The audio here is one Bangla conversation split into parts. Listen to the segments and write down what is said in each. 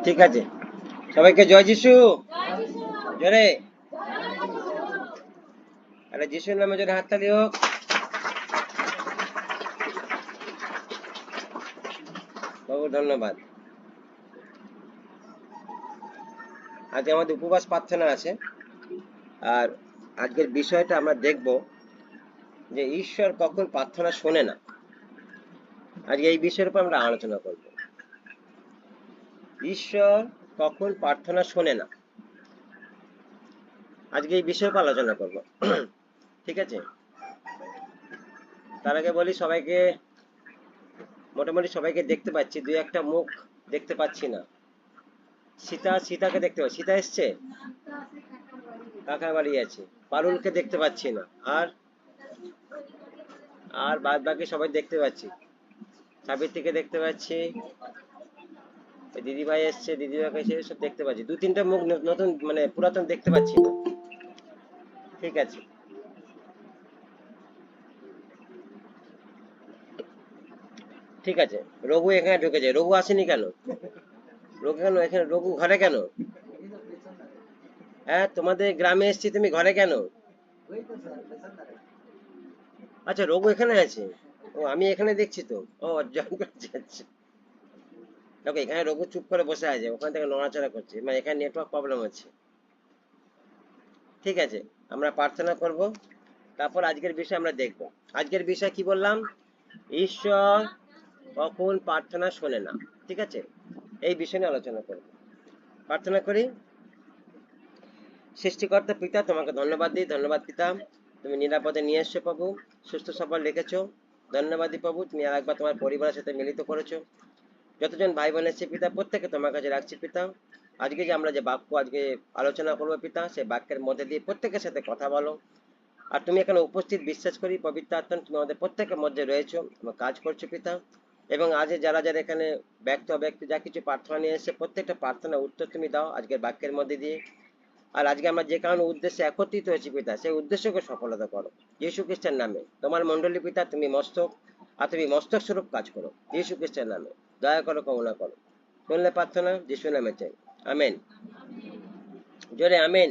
ঠিক আছে, সবাইকে জয় যিশু। জোরে আরে যিশুর নামে জোরে হাততালি হোক। বাবু ধন্যবাদ। আজকে আমাদের উপবাস প্রার্থনা আছে, আর আজকের বিষয়টা আমরা দেখব যে ঈশ্বর কখন প্রার্থনা শোনে না। আজকে এই বিষয়ের উপর আমরা আলোচনা করব। ঈশ্বর কখন প্রার্থনা শোনে না, আজকে এই বিষয়ের উপর আলোচনা করব। ঠিক আছে, তার আগে বলি সবাইকে, মোটামুটি সবাইকে দেখতে পাচ্ছি, দুই একটা মুখ দেখতে পাচ্ছি না। সীতাকে দেখতে পাচ্ছি, সীতা এসছে, কাকার বাড়ি আছে। পারুলকে দেখতে পাচ্ছি না, আর আর বাদ বাকি সবাই দেখতে পাচ্ছি। সাবিত্রীকে দেখতে পাচ্ছি, দিদিভাই এসছে, দিদিভাইকে এসে সব দেখতে পাচ্ছি। দু তিনটা মুখ নতুন মানে পুরাতন দেখতে পাচ্ছি না। ঠিক আছে, ঠিক আছে। রঘু এখানে ঢুকেছে, রঘু আসেনি কেন? রঘু কেন এখানে? রঘু ঘরে কেন? হ্যাঁ, তোমাদের গ্রামে এসছি, তুমি ঘরে কেন? আচ্ছা, রঘু এখানে আছে। ও, আমি এখানে দেখছি তো। ও, জয়েন করছে। আচ্ছা, দেখো এখানে রঘু চুপ করে বসে আছে, ওখান থেকে নড়াচড়া করছে, মানে এখানে নেটওয়ার্ক প্রবলেম হচ্ছে। ঠিক আছে, আমরা প্রার্থনা করব, তারপর আজকের বিষয় আমরা দেখব। আজকের বিষয় কি বললাম? ঈশ্বর কখন প্রার্থনা শোনে না। ঠিক আছে, এই বিষয় নিয়ে আলোচনা করব। প্রার্থনা করি। সৃষ্টিকর্তা পিতা, তোমাকে ধন্যবাদ দিই। ধন্যবাদ পিতা, তুমি নিরাপদে নিয়ে এসছো প্রভু, সুস্থ সবল রেখেছো। ধন্যবাদ দিই প্রভু, তুমি আরেকবার তোমার পরিবারের সাথে মিলিত করেছো। যতজন ভাই বোন এসেছে পিতা, প্রত্যেকে তোমার কাছে রাখছি পিতা। আজকে যে আমরা যে বাক্য আজকে আলোচনা করবো পিতা, সেই বাক্যের মধ্যে দিয়ে প্রত্যেকের সাথে কথা বলো। আর তুমি এখানে উপস্থিত বিশ্বাস করি পবিত্র আত্মা তুমি আমাদের প্রত্যেকের মধ্যে রয়েছো, তোমার কাজ করছো পিতা। এবং আজ যারা যারা এখানে ব্যক্তি অব্যক্তি যা কিছু প্রার্থনা নিয়ে এসেছে, প্রত্যেকটা প্রার্থনার উত্তর তুমি দাও আজকের বাক্যের মধ্যে দিয়ে। আর আজকে আমরা যে কারণে উদ্দেশ্যে একত্রিত হয়েছি পিতা, সেই উদ্দেশ্যকে সফলতা করো যীশু খ্রিস্টের নামে। তোমার মণ্ডলী পিতা, তুমি মস্তক, আর তুমি মস্তক স্বরূপ কাজ করো যীশু খ্রিস্টের নামে। দয়া করো, করুণা করো। শুনলে প্রার্থনা যীশু নামে চাই, আমেন। জোরে আমেন।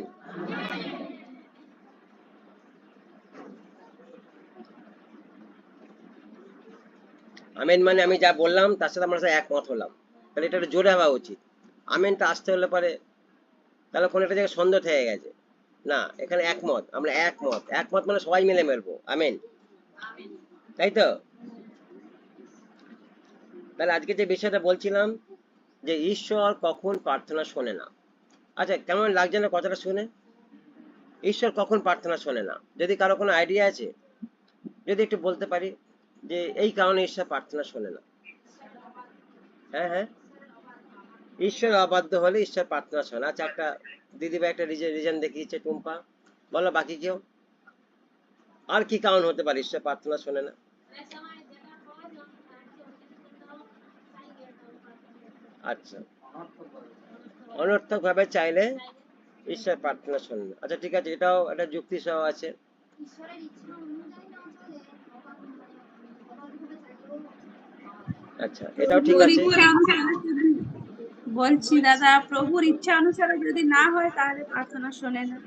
আমেন মানে আমি যা বললাম তার সাথে আমরা একমত হলাম, তাহলে এটা একটু জোরে হওয়া উচিত। আমেনটা আসতে হলে পরে, তাহলে কোনো একটা জায়গায় সন্দেহ থেকে গেছে। না, এখানে একমত, আমরা একমত। একমত মানে সবাই মিলে মেলবো আমেন, তাই তো? তাহলে আজকে যে বিষয়টা বলছিলাম যে ঈশ্বর কখন প্রার্থনা শোনে না। আচ্ছা, কেমন লাগছে না কথাটা শুনে? ঈশ্বর কখন প্রার্থনা শোনে না, যদি কারো কোনো আইডিয়া আছে, যদি একটু বলতে পারি যে এই কারণে ঈশ্বর প্রার্থনা শোনে না। হ্যাঁ হ্যাঁ, ঈশ্বর অবাধ্য হলে ঈশ্বর প্রার্থনা শোনে। আচ্ছা, একটা দিদিভাই একটা রিজন দেখিয়েছে, টুম্পা বলো, বাকি কেউ? আর কি কারণ হতে পারে ঈশ্বর প্রার্থনা শোনে না? আচ্ছা, অনর্থক ভাবে চাইলে ঈশ্বর প্রার্থনা শোনে না। আচ্ছা ঠিক আছে, এটাও একটা যুক্তি সহ আছে। আচ্ছা, এটাও ঠিক আছে। বলছি দাদা, প্রভুর ইচ্ছা অনুসারে যদি না হয় তাহলে প্রার্থনা শোনে না।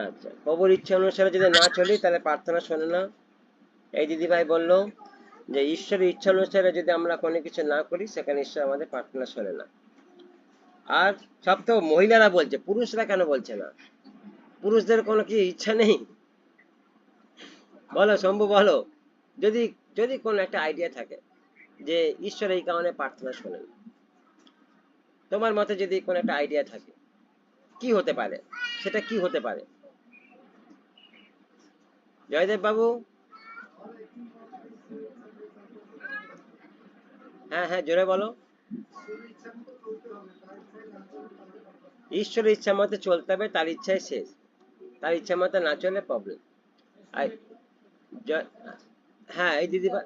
আচ্ছা, প্রভুর ইচ্ছা অনুসারে যদি না চলি তাহলে প্রার্থনা শোনে না। এই দিদিভাই বললো যে ঈশ্বরের ইচ্ছা অনুসারে যদি আমরা কোনো কিছু না করি, সেখানে ঈশ্বর আমাদের প্রার্থনা শোনে না। আর সব তো মহিলারা বলছে, পুরুষরা কেন বলছে না? পুরুষদের কোনো কি ইচ্ছা নেই? বলো শম্ভু, বলো, যদি যদি কোনো একটা আইডিয়া থাকে যে ঈশ্বর এই কারণে প্রার্থনা শোনেন, তোমার মতে যদি কোনো একটা আইডিয়া থাকে, কি হতে পারে? সেটা কি হতে পারে? জয়দেব বাবু, হ্যাঁ হ্যাঁ, জোরে বলো। ঈশ্বরের ইচ্ছা মতে চলতে হবে, তার ইচ্ছাই শেষ। তার ইচ্ছা মতে না চলে প্রবলেম। হ্যাঁ, এই দিদিভাই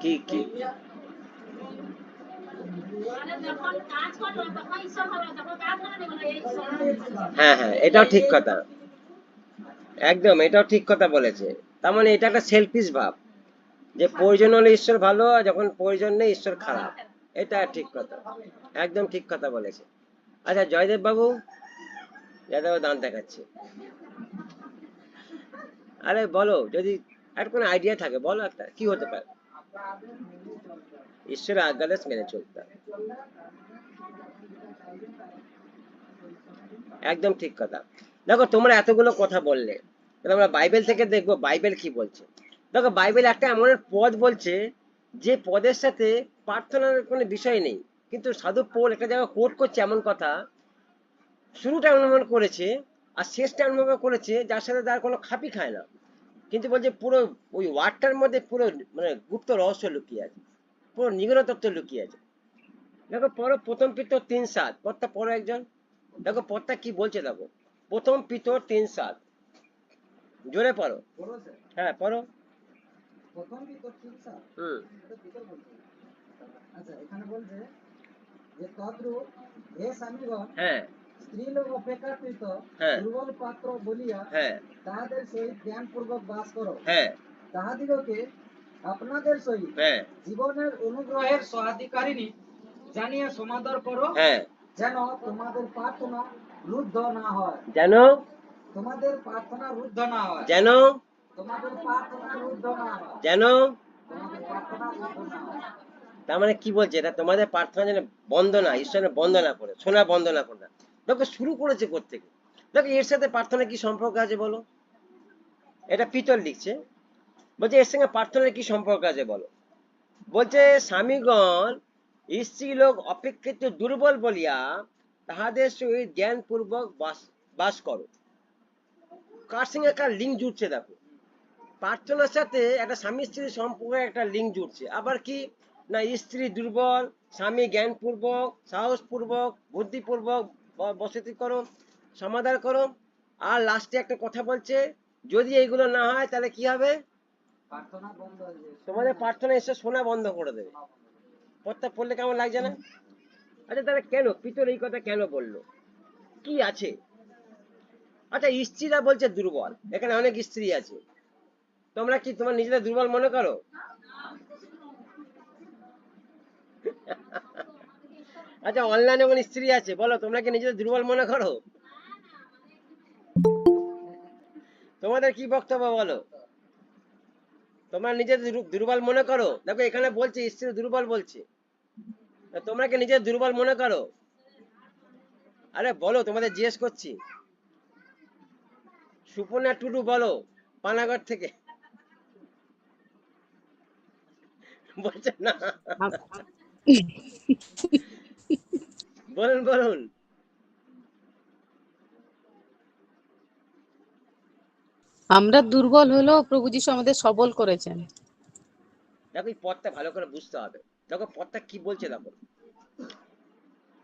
কি কি হ্যাঁ হ্যাঁ, এটাও ঠিক কথা, একদম এটাও ঠিক কথা বলেছে। তার মানে এটা একটা সেলফিশ ভাব, যে প্রয়োজন হলে ঈশ্বর ভালো, আর যখন প্রয়োজন নেই ঈশ্বর খারাপ। এটা ঠিক কথা, একদম ঠিক কথা বলেছে। আচ্ছা জয়দেব বাবু, জয়দেব বাবু দাঁত দেখাচ্ছে। আরে বলো, যদি একটা কোনো আইডিয়া থাকে বলো, একটা কি হতে পারে? ঈশ্বরের আজ্ঞাদেশ মেনে চলতে হবে। একদম ঠিক কথা। দেখো তোমরা এতগুলো কথা বললে, তাহলে আমরা বাইবেল থেকে দেখবো বাইবেল কি বলছে। দেখো বাইবেল একটা এমন এক পদ বলছে যে পদের সাথে প্রার্থনার কোনো বিষয় নেই, কিন্তু সাধু পৌল একটা জায়গায় কোট করছে এমন কথা, শুরুটা এমন এমন করেছে আর শেষটা এমন এমন করেছে যার সাথে তার কোনো খাপই খায় না, কিন্তু বলছে পুরো ওই ওয়ার্ডটার মধ্যে পুরো মানে গুপ্ত রহস্য লুকিয়ে আছে, পুরো নিগূঢ় তত্ত্ব লুকিয়ে আছে। দেখো পড়ো প্রথম পিতর 3:7, পদটা পড়ো একজন। দেখো পদটা কি বলছে, দেখো প্রথম পিতর 3:7, জোরে পড়ো। হ্যাঁ পড়ো। প্রথম পিতর 3:7 হুম। এটা পিতর বলছে। আচ্ছা এখানে বলছে যে তদ্রূপ হে স্বামীগণ হ্যাঁ স্ত্রীলোক অপেক্ষাকৃত হ্যাঁ দুর্বল পাত্র বলিয়া হ্যাঁ তাহাদের সহিত জ্ঞানপূর্বক বাস করো, হ্যাঁ তাহাদিগকে আপনাদের সহিত হ্যাঁ জীবনের অনুগ্রহের সহাধিকারিণী জানিয়া সমাদর করো, হ্যাঁ। যেন তোমাদের প্রার্থনা রুদ্ধ না হয়, যেন তোমাদের প্রার্থনা রুদ্ধ না হয়, যেন তোমাদের প্রার্থনা রুদ্ধ না হয়, যেন তোমাদের প্রার্থনা রুদ্ধ না হয়। তার মানে কি বলছে, এটা তোমাদের প্রার্থনা যেন বন্ধ না, ঈশ্বরের বন্দনা করে, শোনা বন্দনা করে না। দেখো শুরু করেছে কোত্থেকে, দেখো এর সাথে প্রার্থনা কি সম্পর্ক আছে বলো? এটা পিতর লিখছে, বলছে এর সঙ্গে প্রার্থনার কি সম্পর্ক আছে বলো। বলছে স্বামীগণ স্ত্রী লোক অপেক্ষিত দুর্বল বলিয়া তাহাদের সহিত জ্ঞান পূর্বক বাস করো। কার সঙ্গে কার লিঙ্ক জুড়ছে দেখো, প্রার্থনার সাথে একটা স্বামী স্ত্রীর সম্পর্কে একটা লিঙ্ক জুড়ছে। আবার কি না, স্ত্রী দুর্বল, স্বামী জ্ঞানপূর্বক, সাহসপূর্বক, বুদ্ধিপূর্বক বসতি করো, সমাধান করো। আর লাস্টে একটা কথা বলছে, যদি এইগুলো না হয় তাহলে কি হবে? প্রার্থনা বন্ধ হয়ে যায়, তোমাদের প্রার্থনা এসে শোনা বন্ধ করে দেবে। পড়তে পড়লে কেমন লাগছে না? আচ্ছা তাহলে কেন পিতর এই কথা কেন বললো, কি আছে? আচ্ছা স্ত্রীরা বলছে দুর্বল, এখানে অনেক স্ত্রী আছে, তোমরা কি তোমার নিজেদের দুর্বল মনে করো? আচ্ছা অনলাইনে কোন স্ত্রী আছে বলো, তোমরা কি নিজেদের দুর্বল মনে করো? তোমাদের কি বক্তব্য বলো, তোমরা নিজেদের দুর্বল মনে করো? দেখো এখানে বলছে স্ত্রী দুর্বল বলছে, তোমরা কি নিজেদের দুর্বল মনে করো? আরে বলো, তোমাদের জিজ্ঞেস করছি। সুপর্ণা টুডু বলো, পানাগড় থেকে। বলছে না, বলুন বলুন। আমরা দুর্বল হলেও প্রভু যিশু আমাদের সবল করেছেন। দেখো এই পথটা ভালো করে বুঝতে হবে। দেখো পথটা কি বলছে, দেখো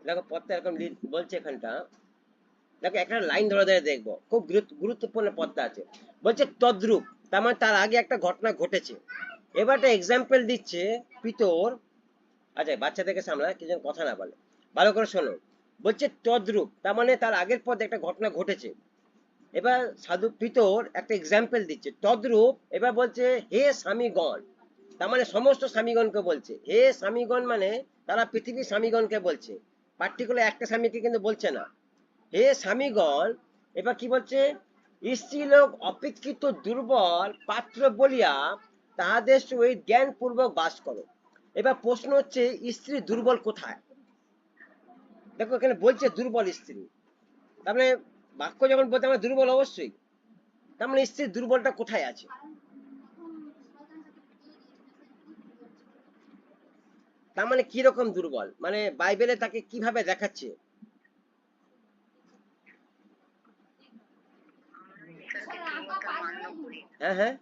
দেখো পথটা এরকম বলছে এখানটা। দেখো একটা লাইন ধরে ধরে দেখবো, খুব গুরুত্বপূর্ণ পথটা আছে। বলছে তদ্রূপ, তার মানে তার আগে একটা ঘটনা ঘটেছে। এবার একটা এক্সাম্পল দিচ্ছে পিতর। আচ্ছা বাচ্চাদেরকে সামলা, কি যেন কথা না বলে, ভালো করে শোনো। বলছে তদ্রূপ, তার মানে তার আগের পথে একটা ঘটনা ঘটেছে। এবার সাধু পিতর একটা এক্সাম্পল দিচ্ছে তদ্রূপ। এবার বলছে হে স্বামীগণ, তার মানে সমস্ত স্বামীগণকে বলছে। হে স্বামীগণ মানে তারা পৃথিবীর স্বামীগণকে বলছে, পার্টিকুলার একটা স্বামীকে কিন্তু বলছে না। হে স্বামীগণ, এবার কি বলছে, স্ত্রীলোক অপেক্ষিত দুর্বল পাত্র বলিয়া তাহাদের সহিত জ্ঞান পূর্বক বাস করো। এবার প্রশ্ন হচ্ছে স্ত্রী দুর্বল কোথায়? দেখো এখানে বলছে দুর্বল স্ত্রী, তার মানে বাক্য যখন বলতে আমরা দুর্বল অবশ্যই, তার মানে স্ত্রীর দুর্বলটা কোথায় আছে? তার মানে কি রকম দুর্বল, মানে বাইবেলে তাকে কিভাবে দেখাচ্ছে? হ্যাঁ হ্যাঁ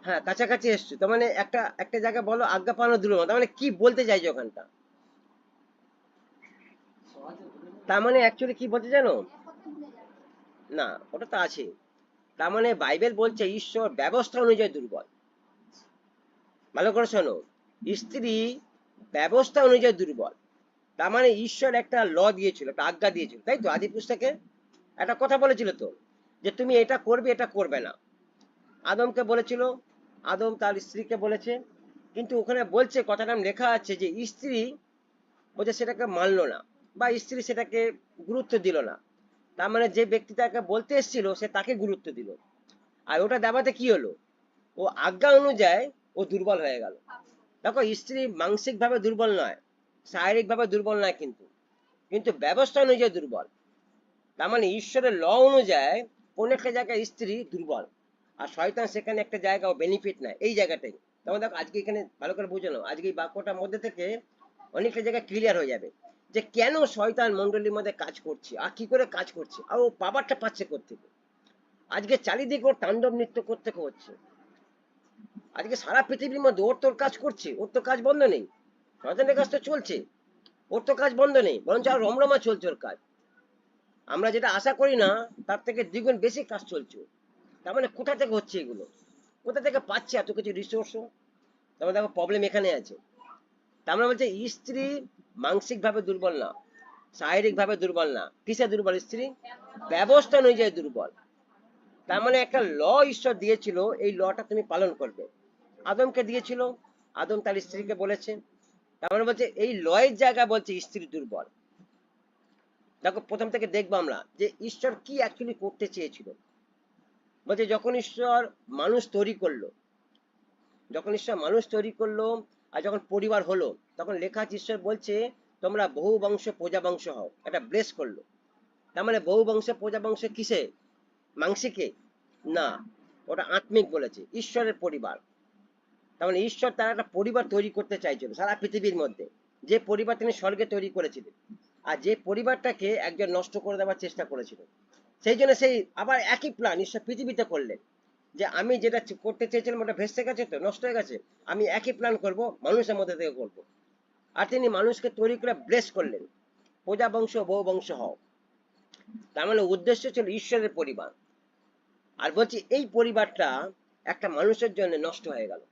হ্যাঁ, কাছাকাছি এসছো। তার মানে একটা একটা জায়গায় বলো আজ্ঞা পালন দুর্বল, তার মানে কি বলতে চাইছো ওখানটা? তার মানে অ্যাকচুয়ালি কি বলতে জানো? না ওটা তো আছে। তার মানে বাইবেল বলছে ঈশ্বর ব্যবস্থা অনুযায়ী দুর্বল। ভালো করে শোনো, স্ত্রী ব্যবস্থা অনুযায়ী দুর্বল। তার মানে ঈশ্বর একটা ল দিয়েছিল, একটা আজ্ঞা দিয়েছিল, তাই তো? আদি পুস্তকে একটা কথা বলেছিল তো, যে তুমি এটা করবে এটা করবে না। আদমকে বলেছিল আদম তার স্ত্রীকে বলেছে, কিন্তু ওখানে বলছে, কথাটা লেখা আছে যে স্ত্রী বলছে সেটাকে মানলো না, বা স্ত্রী সেটাকে গুরুত্ব দিল না। তার মানে যে ব্যক্তি তাকে বলতে এসেছিল সে তাকে গুরুত্ব দিল, আর ওটা দেওয়াতে কি হলো, ও আজ্ঞা অনুযায়ী ও দুর্বল হয়ে গেল। দেখো, স্ত্রী মানসিক ভাবে দুর্বল নয়, শারীরিক ভাবে দুর্বল নয়, কিন্তু কিন্তু ব্যবস্থা অনুযায়ী দুর্বল। তার মানে ঈশ্বরের ল অনুযায়ী কোন একটা জায়গায় স্ত্রী দুর্বল, আর শয়তান সেখানে একটা জায়গা বেনিফিট নেয় এই জায়গাটাই। তখন দেখো আজকে এখানে ভালো করে বুঝে নাও, আজকে এই বাক্যটার মধ্যে থেকে অনেকটা জায়গা ক্লিয়ার হয়ে যাবে যে কেন শয়তান মন্ডলীর মধ্যে কাজ করছে, আর কি করে কাজ করছে, আর ও পাওয়ারটা পাচ্ছে কোত্থেকে। আজকে চারিদিকে ওর তাণ্ডব নৃত্য করতে হচ্ছে, আজকে সারা পৃথিবীর মধ্যে ওর তোর কাজ করছে, ওর তো কাজ বন্ধ নেই। শয়তানের কাজ তো চলছে, ওর তো কাজ বন্ধ নেই, বরঞ্চ আর রমরমা চলছে ওর কাজ। আমরা যেটা আশা করি না তার থেকে দ্বিগুণ বেশি কাজ চলছে। তার মানে কোথা থেকে হচ্ছে এগুলো, কোথা থেকে পাচ্ছে এত কিছু রিসোর্স? তারপরে দেখো প্রবলেম এখানে আছে। তার মানে বলছে স্ত্রী মানসিক ভাবে দুর্বল না, শারীরিক ভাবে দুর্বল না, কিসে দুর্বল স্ত্রী? ব্যবস্থা অনুযায়ী দুর্বল। তার মানে একটা ল ঈশ্বর দিয়েছিল, এই লটা তুমি পালন করবে। আদমকে দিয়েছিল, আদম তার স্ত্রীকে বলেছে। তার মানে বলছে এই লয়ের জায়গা বলছে স্ত্রী দুর্বল। দেখো প্রথম থেকে দেখবো আমরা যে ঈশ্বর কি অ্যাকচুয়ালি করতে চেয়েছিল। বলছে যখন ঈশ্বর মানুষ তৈরি করলো, যখন ঈশ্বর মানুষ তৈরি করলো আর যখন পরিবার হলো, তখন লেখা আছে ঈশ্বর বলছে তোমরা বহু বংশ প্রজা বংশ হও, এটা ব্লেস করলো। তার মানে বহু বংশ প্রজা বংশ কিসে? মাংসিকে না, ওটা আত্মিক বলেছে, ঈশ্বরের পরিবার। তার মানে ঈশ্বর তার একটা পরিবার তৈরি করতে চাইছিল সারা পৃথিবীর মধ্যে, যে পরিবার তিনি স্বর্গে তৈরি করেছিলেন, আর যে পরিবারটাকে একজন নষ্ট করে দেওয়ার চেষ্টা করেছিল। সেই জন্য সেই আবার একই প্ল্যান ঈশ্বর পৃথিবীতে করলেন, যে আমি যেটা করতে চেয়েছিলাম ওটা ভেসে গেছে, তো নষ্ট হয়ে গেছে, আমি একই প্ল্যান করব, মানুষের মধ্যে থেকে করব। আর তিনি মানুষকে তৈরি করে ব্লেস করলেন, প্রজা বংশ বহু বংশ হও। তার মানে উদ্দেশ্য ছিল ঈশ্বরের পরিবার। আর বলছি এই পরিবারটা একটা মানুষের জন্য নষ্ট হয়ে গেল।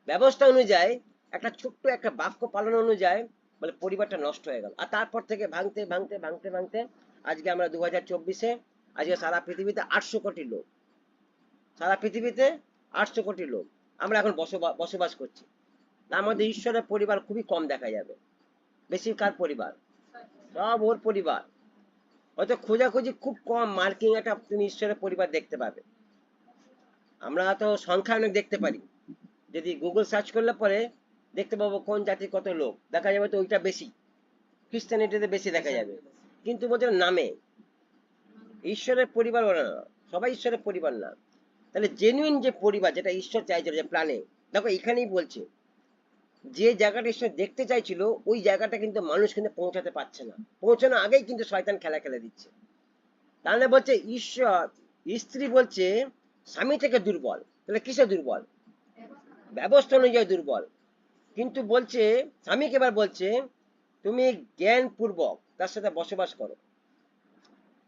ব্যবস্থা অনুযায়ী একটা ছোট্ট একটা বাক্য পালন অনুযায়ী বলে পরিবারটা নষ্ট হয়ে গেল, আর তারপর থেকে ভাঙতে ভাঙতে ভাঙতে ভাঙতে আজকে আমরা 2024-এ, আজকে সারা পৃথিবীতে 800 কোটি লোক, সারা পৃথিবীতে 800 কোটি লোক আমরা এখন বসবাস করছি। তার মধ্যে ঈশ্বরের পরিবার খুবই কম দেখা যাবে। বেশি কার পরিবার? সব ওর পরিবার। হয়তো খোঁজাখুঁজি খুব কম মার্কিং একটা তুমি ঈশ্বরের পরিবার দেখতে পাবে। আমরা তো সংখ্যা অনেক দেখতে পারি, যদি গুগল সার্চ করলে পরে দেখতে পাবো কোন জাতির কত লোক, দেখা যাবে তো ওইটা বেশি, খ্রিস্টানিটিতে বেশি দেখা যাবে। কিন্তু বলছে নামে ঈশ্বরের পরিবার ওরা না, সবাই ঈশ্বরের পরিবার না। তাহলে জেনুইন যে পরিবার যেটা ঈশ্বর চাইছিল, যে প্ল্যানে, দেখো এখানেই বলছে যে জায়গাটা ঈশ্বর দেখতে চাইছিল ওই জায়গাটা কিন্তু মানুষ কিন্তু পৌঁছাতে পারছে না, পৌঁছানো আগেই কিন্তু শয়তান খেলা খেলে দিচ্ছে। তাহলে বলছে ঈশ্বর, স্ত্রী বলছে স্বামী থেকে দুর্বল, তাহলে কিসে দুর্বল? ব্যবস্থা অনুযায়ী দুর্বল। কিন্তু বলছে স্বামীকে এবার বলছে তুমি জ্ঞান পূর্বক তার সাথে বসবাস করো।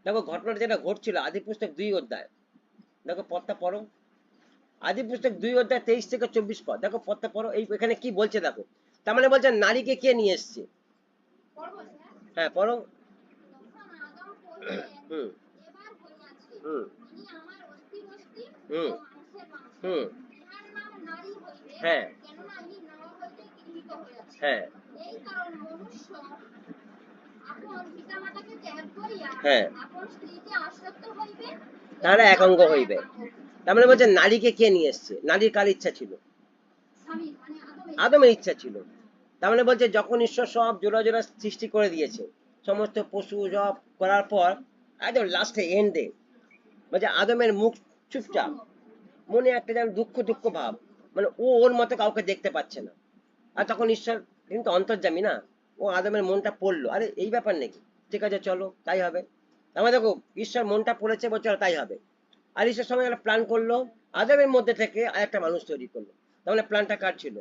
দেখো ঘটনাটা যেটা ঘটছিল আদি পুস্তক 2 অধ্যায়, দেখো পদটা পড়ো, আদি পুস্তক 2 অধ্যায় 23 থেকে 24 পদ, দেখো পদটা পড়ো, এই এখানে কি বলছে দেখো। তার মানে বলছে নারীকে কে নিয়ে এসছে? হ্যাঁ পড়ো। হুম হুম হুম হুম হ্যাঁ হ্যাঁ হ্যাঁ, তাহলে এক অঙ্গ হইবে। তার মানে বলছে নারীকে কে নিয়ে এসছে? নারীর কার ইচ্ছা ছিল? আদমের ইচ্ছা ছিল। তার মানে বলছে যখন ঈশ্বর সব জোড়া জোড়া সৃষ্টি করে দিয়েছে, সমস্ত পশু সব করার পর একদম লাস্টে এন্ডে বলছে আদমের মুখ চুপচাপ, মনে একটা যেন দুঃখ দুঃখ ভাব, মানে ও ওর মতো কাউকে দেখতে পাচ্ছে না। আর তখন ঈশ্বর কিন্তু অন্তর্যামী না, ও আদমের মনটা পড়লো, আরে এই ব্যাপার নাকি, ঠিক আছে চলো তাই হবে। তার মানে দেখো ঈশ্বর মনটা পড়েছে, বলছে তাই হবে। আর ঈশ্বর সময় একটা প্ল্যান করলো, আদমের মধ্যে থেকে আরেকটা মানুষ তৈরি করলো। তাহলে প্ল্যানটা কার ছিল?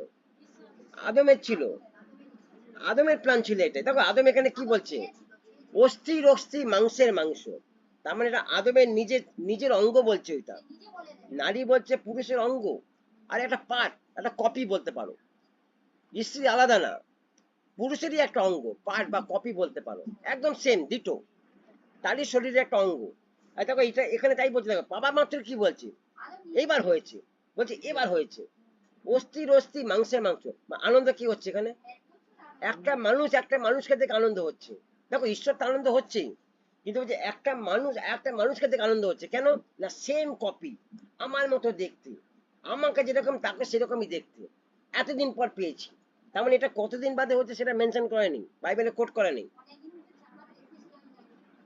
আদমের ছিল, আদমের প্ল্যান ছিল এটাই। দেখো আদম এখানে কি বলছে, অস্থির অস্থি মাংসের মাংস, তার মানে এটা আদমের নিজের নিজের অঙ্গ বলছে ওইটা। নারী বলছে পুরুষের অঙ্গ, আর একটা পার্ট, একটা কপি বলতে পারো। স্ত্রী আলাদা না, পুরুষেরই একটা অঙ্গ, পার্ট বা কপি বলতে পারো, একদম সেম ডিটো, তারই শরীরে একটা অঙ্গ। আর দেখো এটা এখানে তাই বলছে, দেখো বাবা মাত্র কি বলছে, এইবার হয়েছে, বলছে এবার হয়েছে। অস্থির অস্থি মাংসের মাংস। আনন্দ কি হচ্ছে এখানে? একটা মানুষকে দেখে আনন্দ হচ্ছে। দেখো ঈশ্বর তো আনন্দ হচ্ছেই, কিন্তু বলছে একটা মানুষকে দেখে আনন্দ হচ্ছে। কেন না? সেম কপি, আমার মতো দেখতে, আমাকে যেরকম তাকে সেরকমই দেখতে, এতদিন পর পেয়েছি। তার মানে এটা কতদিন বাদে হচ্ছে সেটা মেনশন করেনি, বাইবেলে কোট করেনি।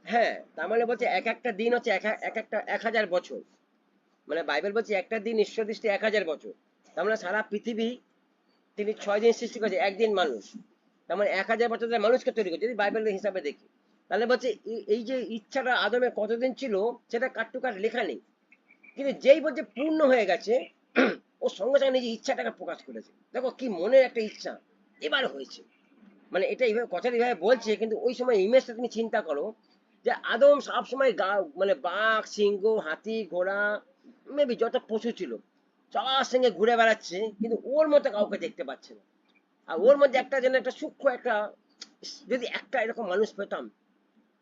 হ্যাঁ, তার মানে বলছে এক একটা দিন হচ্ছে এক একটা 1000 বছর। মানে বাইবেল বলছে একটা দিন ঈশ্বর দৃষ্টি 1000 বছর। তার মানে সারা পৃথিবী তিনি 6 দিন সৃষ্টি করেছে, একদিন মানুষ। তার মানে 1000 বছর ধরে মানুষকে তৈরি করেছে, যদি বাইবেলের হিসাবে দেখি। তাহলে বলছে এই যে ইচ্ছাটা আদমে কতদিন ছিল সেটা কাট টু কাট লেখা নেই, কিন্তু যেই বলছে পূর্ণ হয়ে গেছে, ও সঙ্গে সঙ্গে নিজের ইচ্ছাটাকে প্রকাশ করেছে। দেখো কি মনের একটা ইচ্ছা, এবার হয়েছে। মানে এটা এইভাবে কথাটা এইভাবে বলছে, কিন্তু ওই সময় ইমেজটা তুমি চিন্তা করো যে আদম সবসময় মানে বাঘ, সিংহ, হাতি, ঘোড়া, মেবি যত পশু ছিল সবার সঙ্গে ঘুরে বেড়াচ্ছে, কিন্তু ওর মতো কাউকে দেখতে পাচ্ছে না। আর ওর মধ্যে একটা যেন একটা সূক্ষ্ম একটা, যদি একটা এরকম মানুষ পেতাম,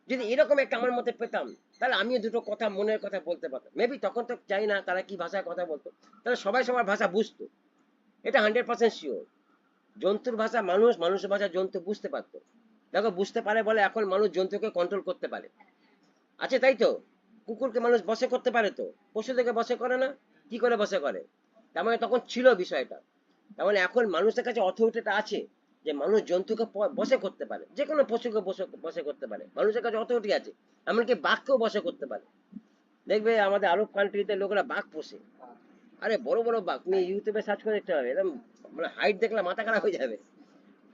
যদি এরকম একটা আমার মধ্যে পেতাম, তাহলে আমিও দুটো কথা মনের কথা বলতে পারতাম। মেবি তখন তো জানি না তারা কি ভাষায় কথা বলতো, তাহলে সবাই সবার ভাষা বুঝতো, এটা 100% শিওর। জন্তুর ভাষা মানুষ, মানুষের ভাষা জন্তু বুঝতে পারতো। দেখো বুঝতে পারে বলে এখন মানুষ জন্তুকে কন্ট্রোল করতে পারে, আছে তাই তো? কুকুরকে মানুষ বশে করতে পারে তো, পশুদেরকে বশে করে না? কি করে বশে করে? তার মানে তখন ছিল বিষয়টা। তার মানে এখন মানুষের কাছে অথরিটিটা আছে, যে মানুষ জন্তুকে বশে করতে পারে, যে কোনো পশুকে বশে করতে পারে, মানুষের কাছে অথরিটি আছে। এমনকি বাঘকেও বশে করতে পারে। দেখবে আমাদের আরব কান্ট্রিতে লোকেরা বাঘ পোষে, আরে বড় বড় বাঘ, তুমি ইউটিউবে সার্চ করে দেখতে হবে, একদম মানে হাইট দেখলে মাথা খারাপ হয়ে যাবে।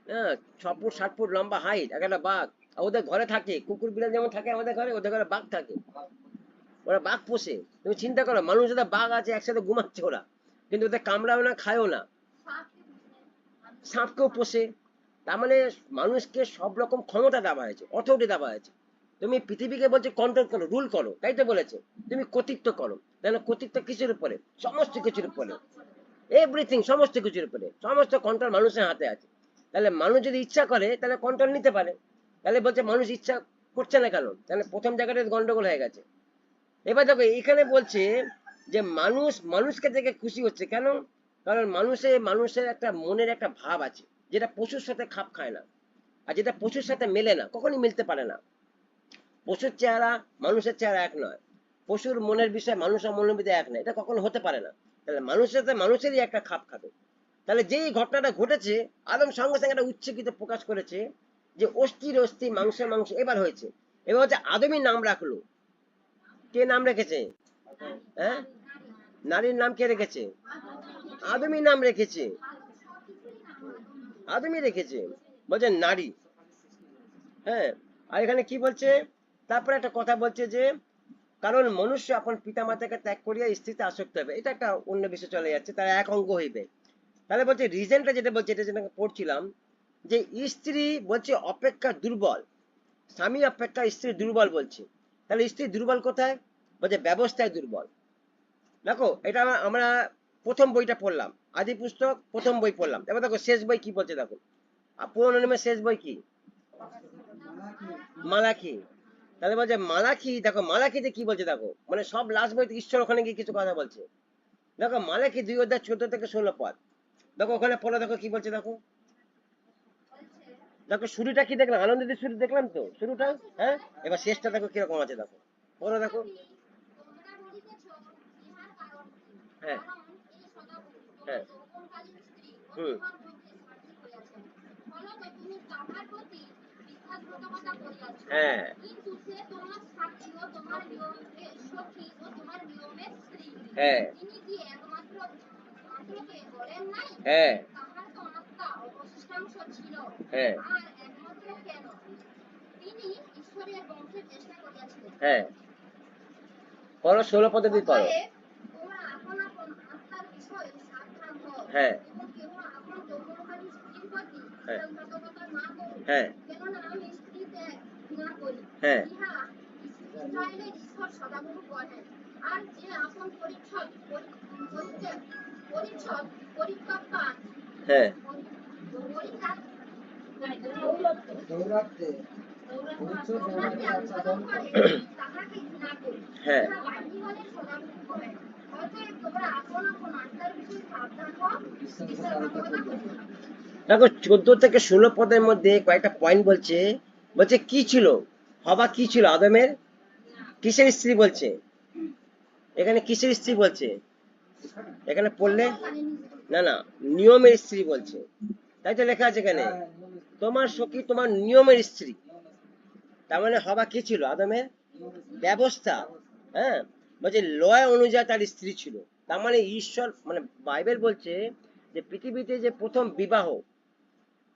হ্যাঁ, 6 ফুট 7 ফুট লম্বা হাইট একটা বাঘ। আর ওদের ঘরে থাকে, কুকুর বিড়াল যেমন থাকে আমাদের ঘরে, ওদের ঘরে বাঘ থাকে। ওরা বাঘ পোষে। তুমি চিন্তা করো, মানুষের বাঘ আছে, একসাথে ঘুমাচ্ছে ওরা, কিন্তু ওদের কামড়াও না, খায়ও না। সাপকেও পোষে। তার মানে মানুষকে সব রকম ক্ষমতা দেওয়া হয়েছে, অথরিটি দেওয়া হয়েছে। তুমি পৃথিবীকে বলছে কন্ট্রোল করো, রুল করো, তাই তো বলেছে। তুমি কর্তৃত্ব করো, তাহলে কর্তৃত্ব কিসের উপরে? সমস্ত কিছুর উপরে, এভরিথিং, সমস্ত কিছুর উপরে, সমস্ত কন্ট্রোল মানুষের হাতে আছে। তাহলে মানুষ যদি ইচ্ছা করে তাহলে কন্ট্রোল নিতে পারে। তাহলে বলছে মানুষ ইচ্ছা করছে না কেন? তাহলে প্রথম জায়গাটা গন্ডগোল হয়ে গেছে। এবার দেখো এখানে বলছে যে মানুষ মানুষকে দেখে খুশি হচ্ছে কেন? কারণ মানুষের একটা মনের একটা ভাব আছে, যেটা পশুর সাথে খাপ খায় না, আর যেটা পশুর সাথে মেলে না, কখনই মিলতে পারে না। পশুর চেহারা মানুষের চেহারা এক নয়, পশুর মনের বিষয় মানুষের মনের মধ্যে এক নয়, এটা কখনো হতে পারে না। তাহলে মানুষের সাথে মানুষেরই একটা খাপ খাবে। তাহলে যেই ঘটনাটা ঘটেছে, আদম সঙ্গে সঙ্গে একটা উচ্চকিত প্রকাশ করেছে যে অস্থির অস্থি মাংসের মাংস এবার হয়েছে। এবার হচ্ছে আদমই নাম রাখলো। কে নাম রেখেছে? হ্যাঁ, নারীর নাম কে রেখেছে? আদমই নাম রেখেছে, আদমই রেখেছে, বলছে নারী। হ্যাঁ, আর এখানে কি বলছে? তারপরে একটা কথা বলছে যে কারণ মনুষ্য আপন পিতা মাতাকে ত্যাগ করিয়া স্ত্রীতে আসক্ত হবে, এটা একটা অন্য বিষয় চলে যাচ্ছে, তারা এক অঙ্গ হইবে। তাহলে বলছে রিজনটা যেটা বলছে, এটা যেটা পড়ছিলাম, যে স্ত্রী বলছে অপেক্ষা দুর্বল, স্বামী অপেক্ষা স্ত্রী দুর্বল বলছে। তাহলে স্ত্রী দুর্বল কোথায়? বলছে ব্যবস্থায় দুর্বল। দেখো এটা আমরা প্রথম বইটা পড়লাম, আদি পুস্তক প্রথম বই পড়লাম। এবার দেখো শেষ বই কি বলছে, দেখো পুরনো নিয়মের শেষ বই কি? মালাকি। তাহলে বলছে মালাকি, দেখো মালাকিতে কি বলছে দেখো, মানে সব লাস্ট বইতে ঈশ্বর ওখানে গিয়ে কিছু কথা বলছে। দেখো মালাকি 2 অধ্যায় 14 থেকে 16 পদ, দেখো ওখানে পড়ে, দেখো কি বলছে দেখো। দেখো শুরুটা কি দেখলাম, আনন্দ দিয়ে শুরু দেখলাম তো শুরুটা। হ্যাঁ, এবার শেষটা দেখো কিরকম আছে, দেখো পড়ো দেখো। হ্যাঁ, হ্যাঁ, হুম, হ্যাঁ, হ্যাঁ, হ্যাঁ, হ্যাঁ, হ্যাঁ, পড়ো 16 পদ্ধতি পড়ো। হ্যাঁ, হ্যাঁ, হ্যাঁ, হ্যাঁ, হ্যাঁ, দৌরাত্মে পরিচ্ছদ ব্যবহারে আচ্ছা দল করে। হ্যাঁ, সংসারিতা করবে। দেখো 14 থেকে 16 পদের মধ্যে কয়েকটা পয়েন্ট বলছে। বলছে কি ছিল, হবা কি ছিল আদমের, কিসের স্ত্রী বলছে, এখানে কিসের স্ত্রী বলছে, এখানে পড়লে না না নিয়মের স্ত্রী বলছে, তাই তো লেখা আছে এখানে, হ্যাঁ, তোমার সখী তোমার নিয়মের স্ত্রী। তার মানে হবা কি ছিল আদমের, ব্যবস্থা। হ্যাঁ, বলছে লয় অনুযায়ী তার স্ত্রী ছিল। তার মানে ঈশ্বর মানে বাইবেল বলছে যে পৃথিবীতে যে প্রথম বিবাহ,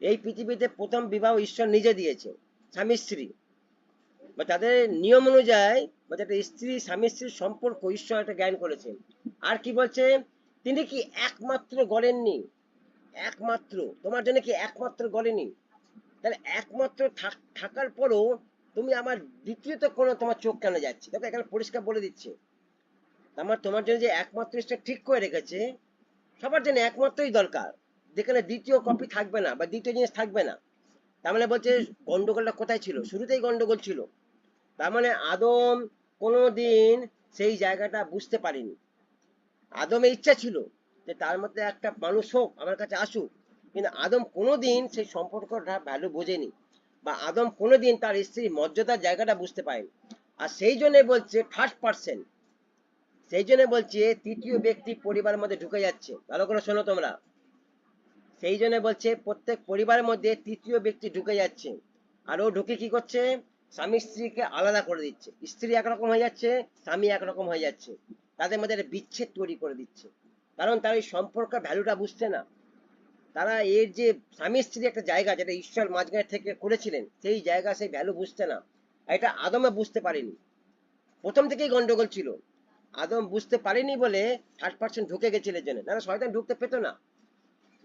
এই পৃথিবীতে প্রথম বিবাহ ঈশ্বর নিজে দিয়েছে, স্বামী স্ত্রী, বা তাদের নিয়ম অনুযায়ী বা একটা স্ত্রী স্বামী স্ত্রীর সম্পর্ক ঈশ্বর একটা জ্ঞান করেছেন। আর কি বলছে, তিনি কি একমাত্র গড়েননি, একমাত্র তোমার জন্য কি একমাত্র গড়েনি, তাহলে একমাত্র থাকার পরও তুমি আমার দ্বিতীয়ত কোনো তোমার চোখ কেন যাচ্ছে, দেখো এখানে পরিষ্কার বলে দিচ্ছে। আমার তোমার জন্য যে একমাত্র ঈশ্বর ঠিক করে রেখেছে, সবার জন্য একমাত্রই দরকার, যেখানে দ্বিতীয় কপি থাকবে না বা দ্বিতীয় জিনিস থাকবে না। তার মানে বলছে গন্ডগোলটা কোথায় ছিল, শুরুতেই গন্ডগোল ছিল। তার মানে আদম কোনোদিন সেই জায়গাটা বুঝতে পারেনি। আদমের ইচ্ছা ছিল যে তার মধ্যে একটা মানুষ হোক, আমার কাছে আসুক, কিন্তু আদম কোনোদিন সেই সম্পর্কটা ভ্যালু বোঝেনি, বা আদম কোনোদিন তার স্ত্রীর মর্যাদার জায়গাটা বুঝতে পারেনি। আর সেই জন্য বলছে থার্ড পার্সন, সেই জন্য বলছে তৃতীয় ব্যক্তি পরিবারের মধ্যে ঢুকে যাচ্ছে। ভালো করে শোনো তোমরা, সেই জন্য বলছে প্রত্যেক পরিবারের মধ্যে তৃতীয় ব্যক্তি ঢুকে যাচ্ছে। আর ও ঢুকে কি করছে, স্বামী স্ত্রীকে আলাদা করে দিচ্ছে, স্ত্রী একরকম হয়ে যাচ্ছে, স্বামী একরকম হয়ে যাচ্ছে, তাদের মধ্যে একটা বিচ্ছেদ তৈরি করে দিচ্ছে। কারণ তারা এই সম্পর্কের ভ্যালুটা বুঝছে না। তারা এর যে স্বামী স্ত্রী একটা জায়গা যেটা ঈশ্বর মাঝখানে থেকে করেছিলেন, সেই জায়গা সেই ভ্যালু বুঝছে না। আর এটা আদমে বুঝতে পারেনি, প্রথম থেকেই গন্ডগোল ছিল। আদম বুঝতে পারেনি বলে থার্ড পার্সন ঢুকে গেছিল, জন্য না শয়তান ঢুকতে পেতো না।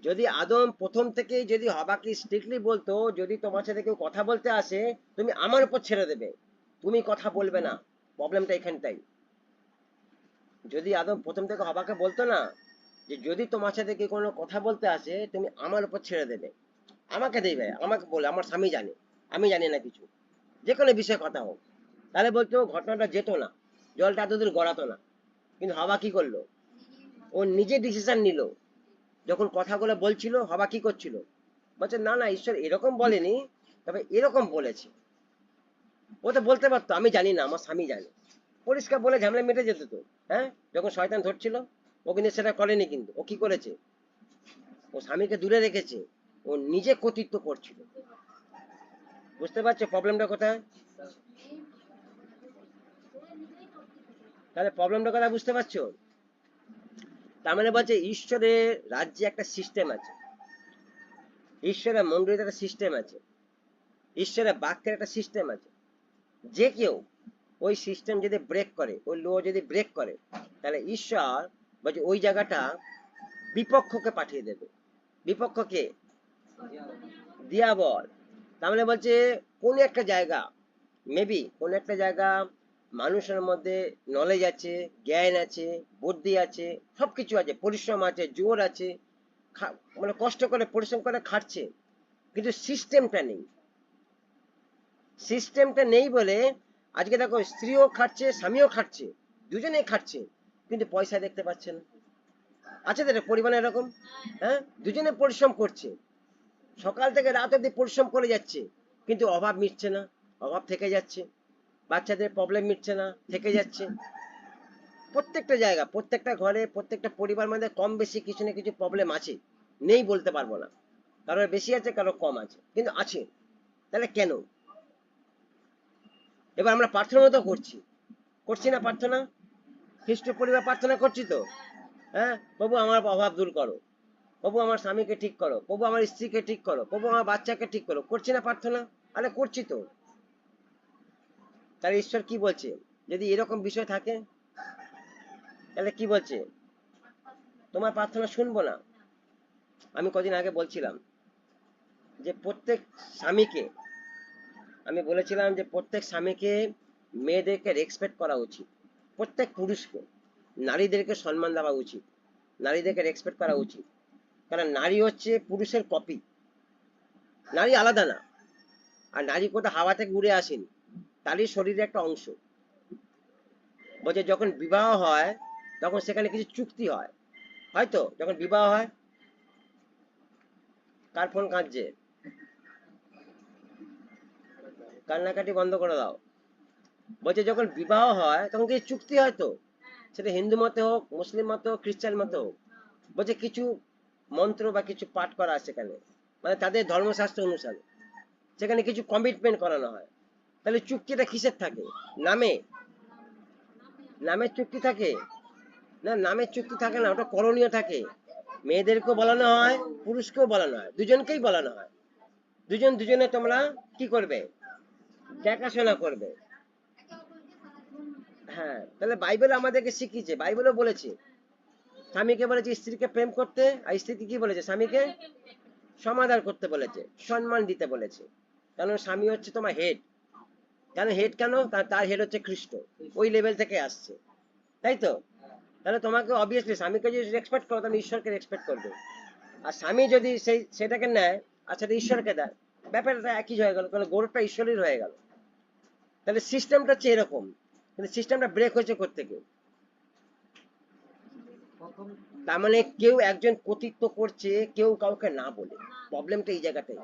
যদি আদম প্রথম থেকেই যদি হবাকে স্ট্রিক্টলি বলতো, যদি তোমার সাথে কেউ কথা বলতে আসে তুমি আমার উপর ছেড়ে দেবে, তুমি কথা বলবে না, প্রবলেমটা এখানটাই। যদি আদম প্রথম থেকে হবাকে বলতো না যে যদি তোমার সাথে কেউ কোনো কথা বলতে আসে তুমি আমার উপর ছেড়ে দেবে, আমাকে দেবে, আমাকে বলে আমার স্বামী জানে, আমি জানি না কিছু, যে কোনো বিষয়ে কথা হোক, তাহলে বলতো ঘটনাটা যেত না, জলটা এতদূর গড়াতো না। কিন্তু হবা কি করলো, ও নিজে ডিসিশন নিল। যখন কথাগুলো বলছিল হবা কি করছিল, বলছে না না ঈশ্বর এরকম বলেনি, তবে এরকম বলেছে। ও তো বলতে পারতো আমি জানি না, আমার স্বামী জানে, পরিষ্কার বলে ঝামেলা মিটে যেত তো। হ্যাঁ, যখন শয়তান ধরছিল ও কিন্তু সেটা করেনি, কিন্তু ও কি করেছে, ও স্বামীকে দূরে রেখেছে, ও নিজে কর্তৃত্ব করছিল। বুঝতে পারছো প্রবলেমটা কোথায়, তাহলে প্রবলেমটা কোথায় বুঝতে পারছো। তার মানে বলছে ঈশ্বরের রাজ্যে একটা সিস্টেম আছে, ঈশ্বরের মন্দিরে একটা সিস্টেম আছে, ঈশ্বরের বাক্যের একটা সিস্টেম আছে। যে কেউ ওই সিস্টেম যদি ব্রেক করে, ওই লো যদি ব্রেক করে, তাহলে ঈশ্বর বলছে ওই জায়গাটা বিপক্ষকে পাঠিয়ে দেবে। বিপক্ষকে দিয়াবল। তার মানে বলছে কোন একটা জায়গা, মেবি কোন একটা জায়গা মানুষের মধ্যে নলেজ আছে, জ্ঞান আছে, বুদ্ধি আছে, সবকিছু আছে, পরিশ্রম আছে, জোর আছে, মানে কষ্ট করে পরিশ্রম করে খাটছে, কিন্তু সিস্টেমটা নেই। সিস্টেমটা নেই বলে আজকে দেখো স্ত্রীও খাটছে স্বামীও খাটছে, দুজনেই খাটছে, কিন্তু পয়সা দেখতে পাচ্ছে না। আছে তো পরিমাণে এরকম, হ্যাঁ, দুজনে পরিশ্রম করছে, সকাল থেকে রাত অব্দি পরিশ্রম করে যাচ্ছে, কিন্তু অভাব মিটছে না, অভাব থেকে যাচ্ছে, বাচ্চাদের প্রবলেম মিটছে না, থেকে যাচ্ছে। প্রত্যেকটা জায়গা, প্রত্যেকটা ঘরে, প্রত্যেকটা পরিবার মধ্যে কম বেশি কিছু না কিছু প্রবলেম আছে, নেই বলতে পারবো না, কারোর বেশি আছে কারোর কম আছে, কিন্তু আছে। তাহলে কেন, এবার আমরা প্রার্থনা তো করছি, করছি না প্রার্থনা, খ্রিস্ট পরিবার প্রার্থনা করছি তো। হ্যাঁ, প্রভু আমার অভাব দূর করো, প্রভু আমার স্বামীকে ঠিক করো, প্রভু আমার স্ত্রীকে ঠিক করো, প্রভু আমার বাচ্চাকে ঠিক করো, করছি না প্রার্থনা, আরে করছি তো। তাহলে ঈশ্বর কি বলছে, যদি এরকম বিষয় থাকে তাহলে কি বলছে, তোমার প্রার্থনা শুনবো না। আমি কদিন আগে বলছিলাম যে প্রত্যেক স্বামীকে, আমি বলেছিলাম যে প্রত্যেক স্বামীকে মেয়েদেরকে রেসপেক্ট করা উচিত, প্রত্যেক পুরুষকে নারীদেরকে সম্মান দেওয়া উচিত, নারীদেরকে রেসপেক্ট করা উচিত। কারণ নারী হচ্ছে পুরুষের কপি, নারী আলাদা না। আর নারী কোথাও হাওয়া থেকে উড়ে আসেনি, তারই শরীরে একটা অংশ। বলছে যখন বিবাহ হয় তখন সেখানে কিছু চুক্তি হয়, হয়তো যখন বিবাহ হয় কার ফোন কাঁদছে? কান্নাকাটি বন্ধ করে দাও। বলছে যখন বিবাহ হয় তখন কিছু চুক্তি হয় তো, সেটা হিন্দু মতে হোক, মুসলিম মতে হোক, খ্রিস্টান মতে হোক। বলছে কিছু মন্ত্র বা কিছু পাঠ করা আছে সেখানে, মানে তাদের ধর্মশাস্ত্র অনুসারে সেখানে কিছু কমিটমেন্ট করানো হয়। তাহলে চুক্তিটা কিসের থাকে? নামে, নামের চুক্তি থাকে না? নামের চুক্তি থাকে না, ওটা করণীয় থাকে। মেয়েদেরকেও বলানো হয়, পুরুষকেও বলানো হয়, দুজনকেই বলানো হয়। দুজন দুজনে তোমরা কি করবে? দেখাশোনা করবে। হ্যাঁ, তাহলে বাইবেল আমাদেরকে শিখিয়েছে, বাইবেলও বলেছে স্বামীকে বলেছে স্ত্রীকে প্রেম করতে, আর স্ত্রীকে কি বলেছে? স্বামীকে সমাদর করতে বলেছে, সম্মান দিতে বলেছে। কারণ স্বামী হচ্ছে তোমার হেড। কেন হেড? কেন? তার হেড হচ্ছে খ্রিস্ট, ওই লেভেল থেকে আসছে, তাই তো? তাহলে তোমাকে অবভিয়াসলি স্বামীকে যদি রেসপেক্ট করো, তাহলে ঈশ্বরকে রেসপেক্ট করবে। আর স্বামী যদি সেটাকে নেয় আর সেটা ঈশ্বরকে দেয়, ব্যাপারটা একই হয়ে গেল, কারণ গৌরবটা ঈশ্বরের হয়ে গেল। তাহলে সিস্টেমটা হচ্ছে এরকম, কিন্তু সিস্টেমটা ব্রেক হয়েছে কোত্থেকে? প্রথম তার মানে কেউ একজন কর্তৃত্ব করছে, কেউ কাউকে না বলে। প্রবলেমটা এই জায়গাটাই।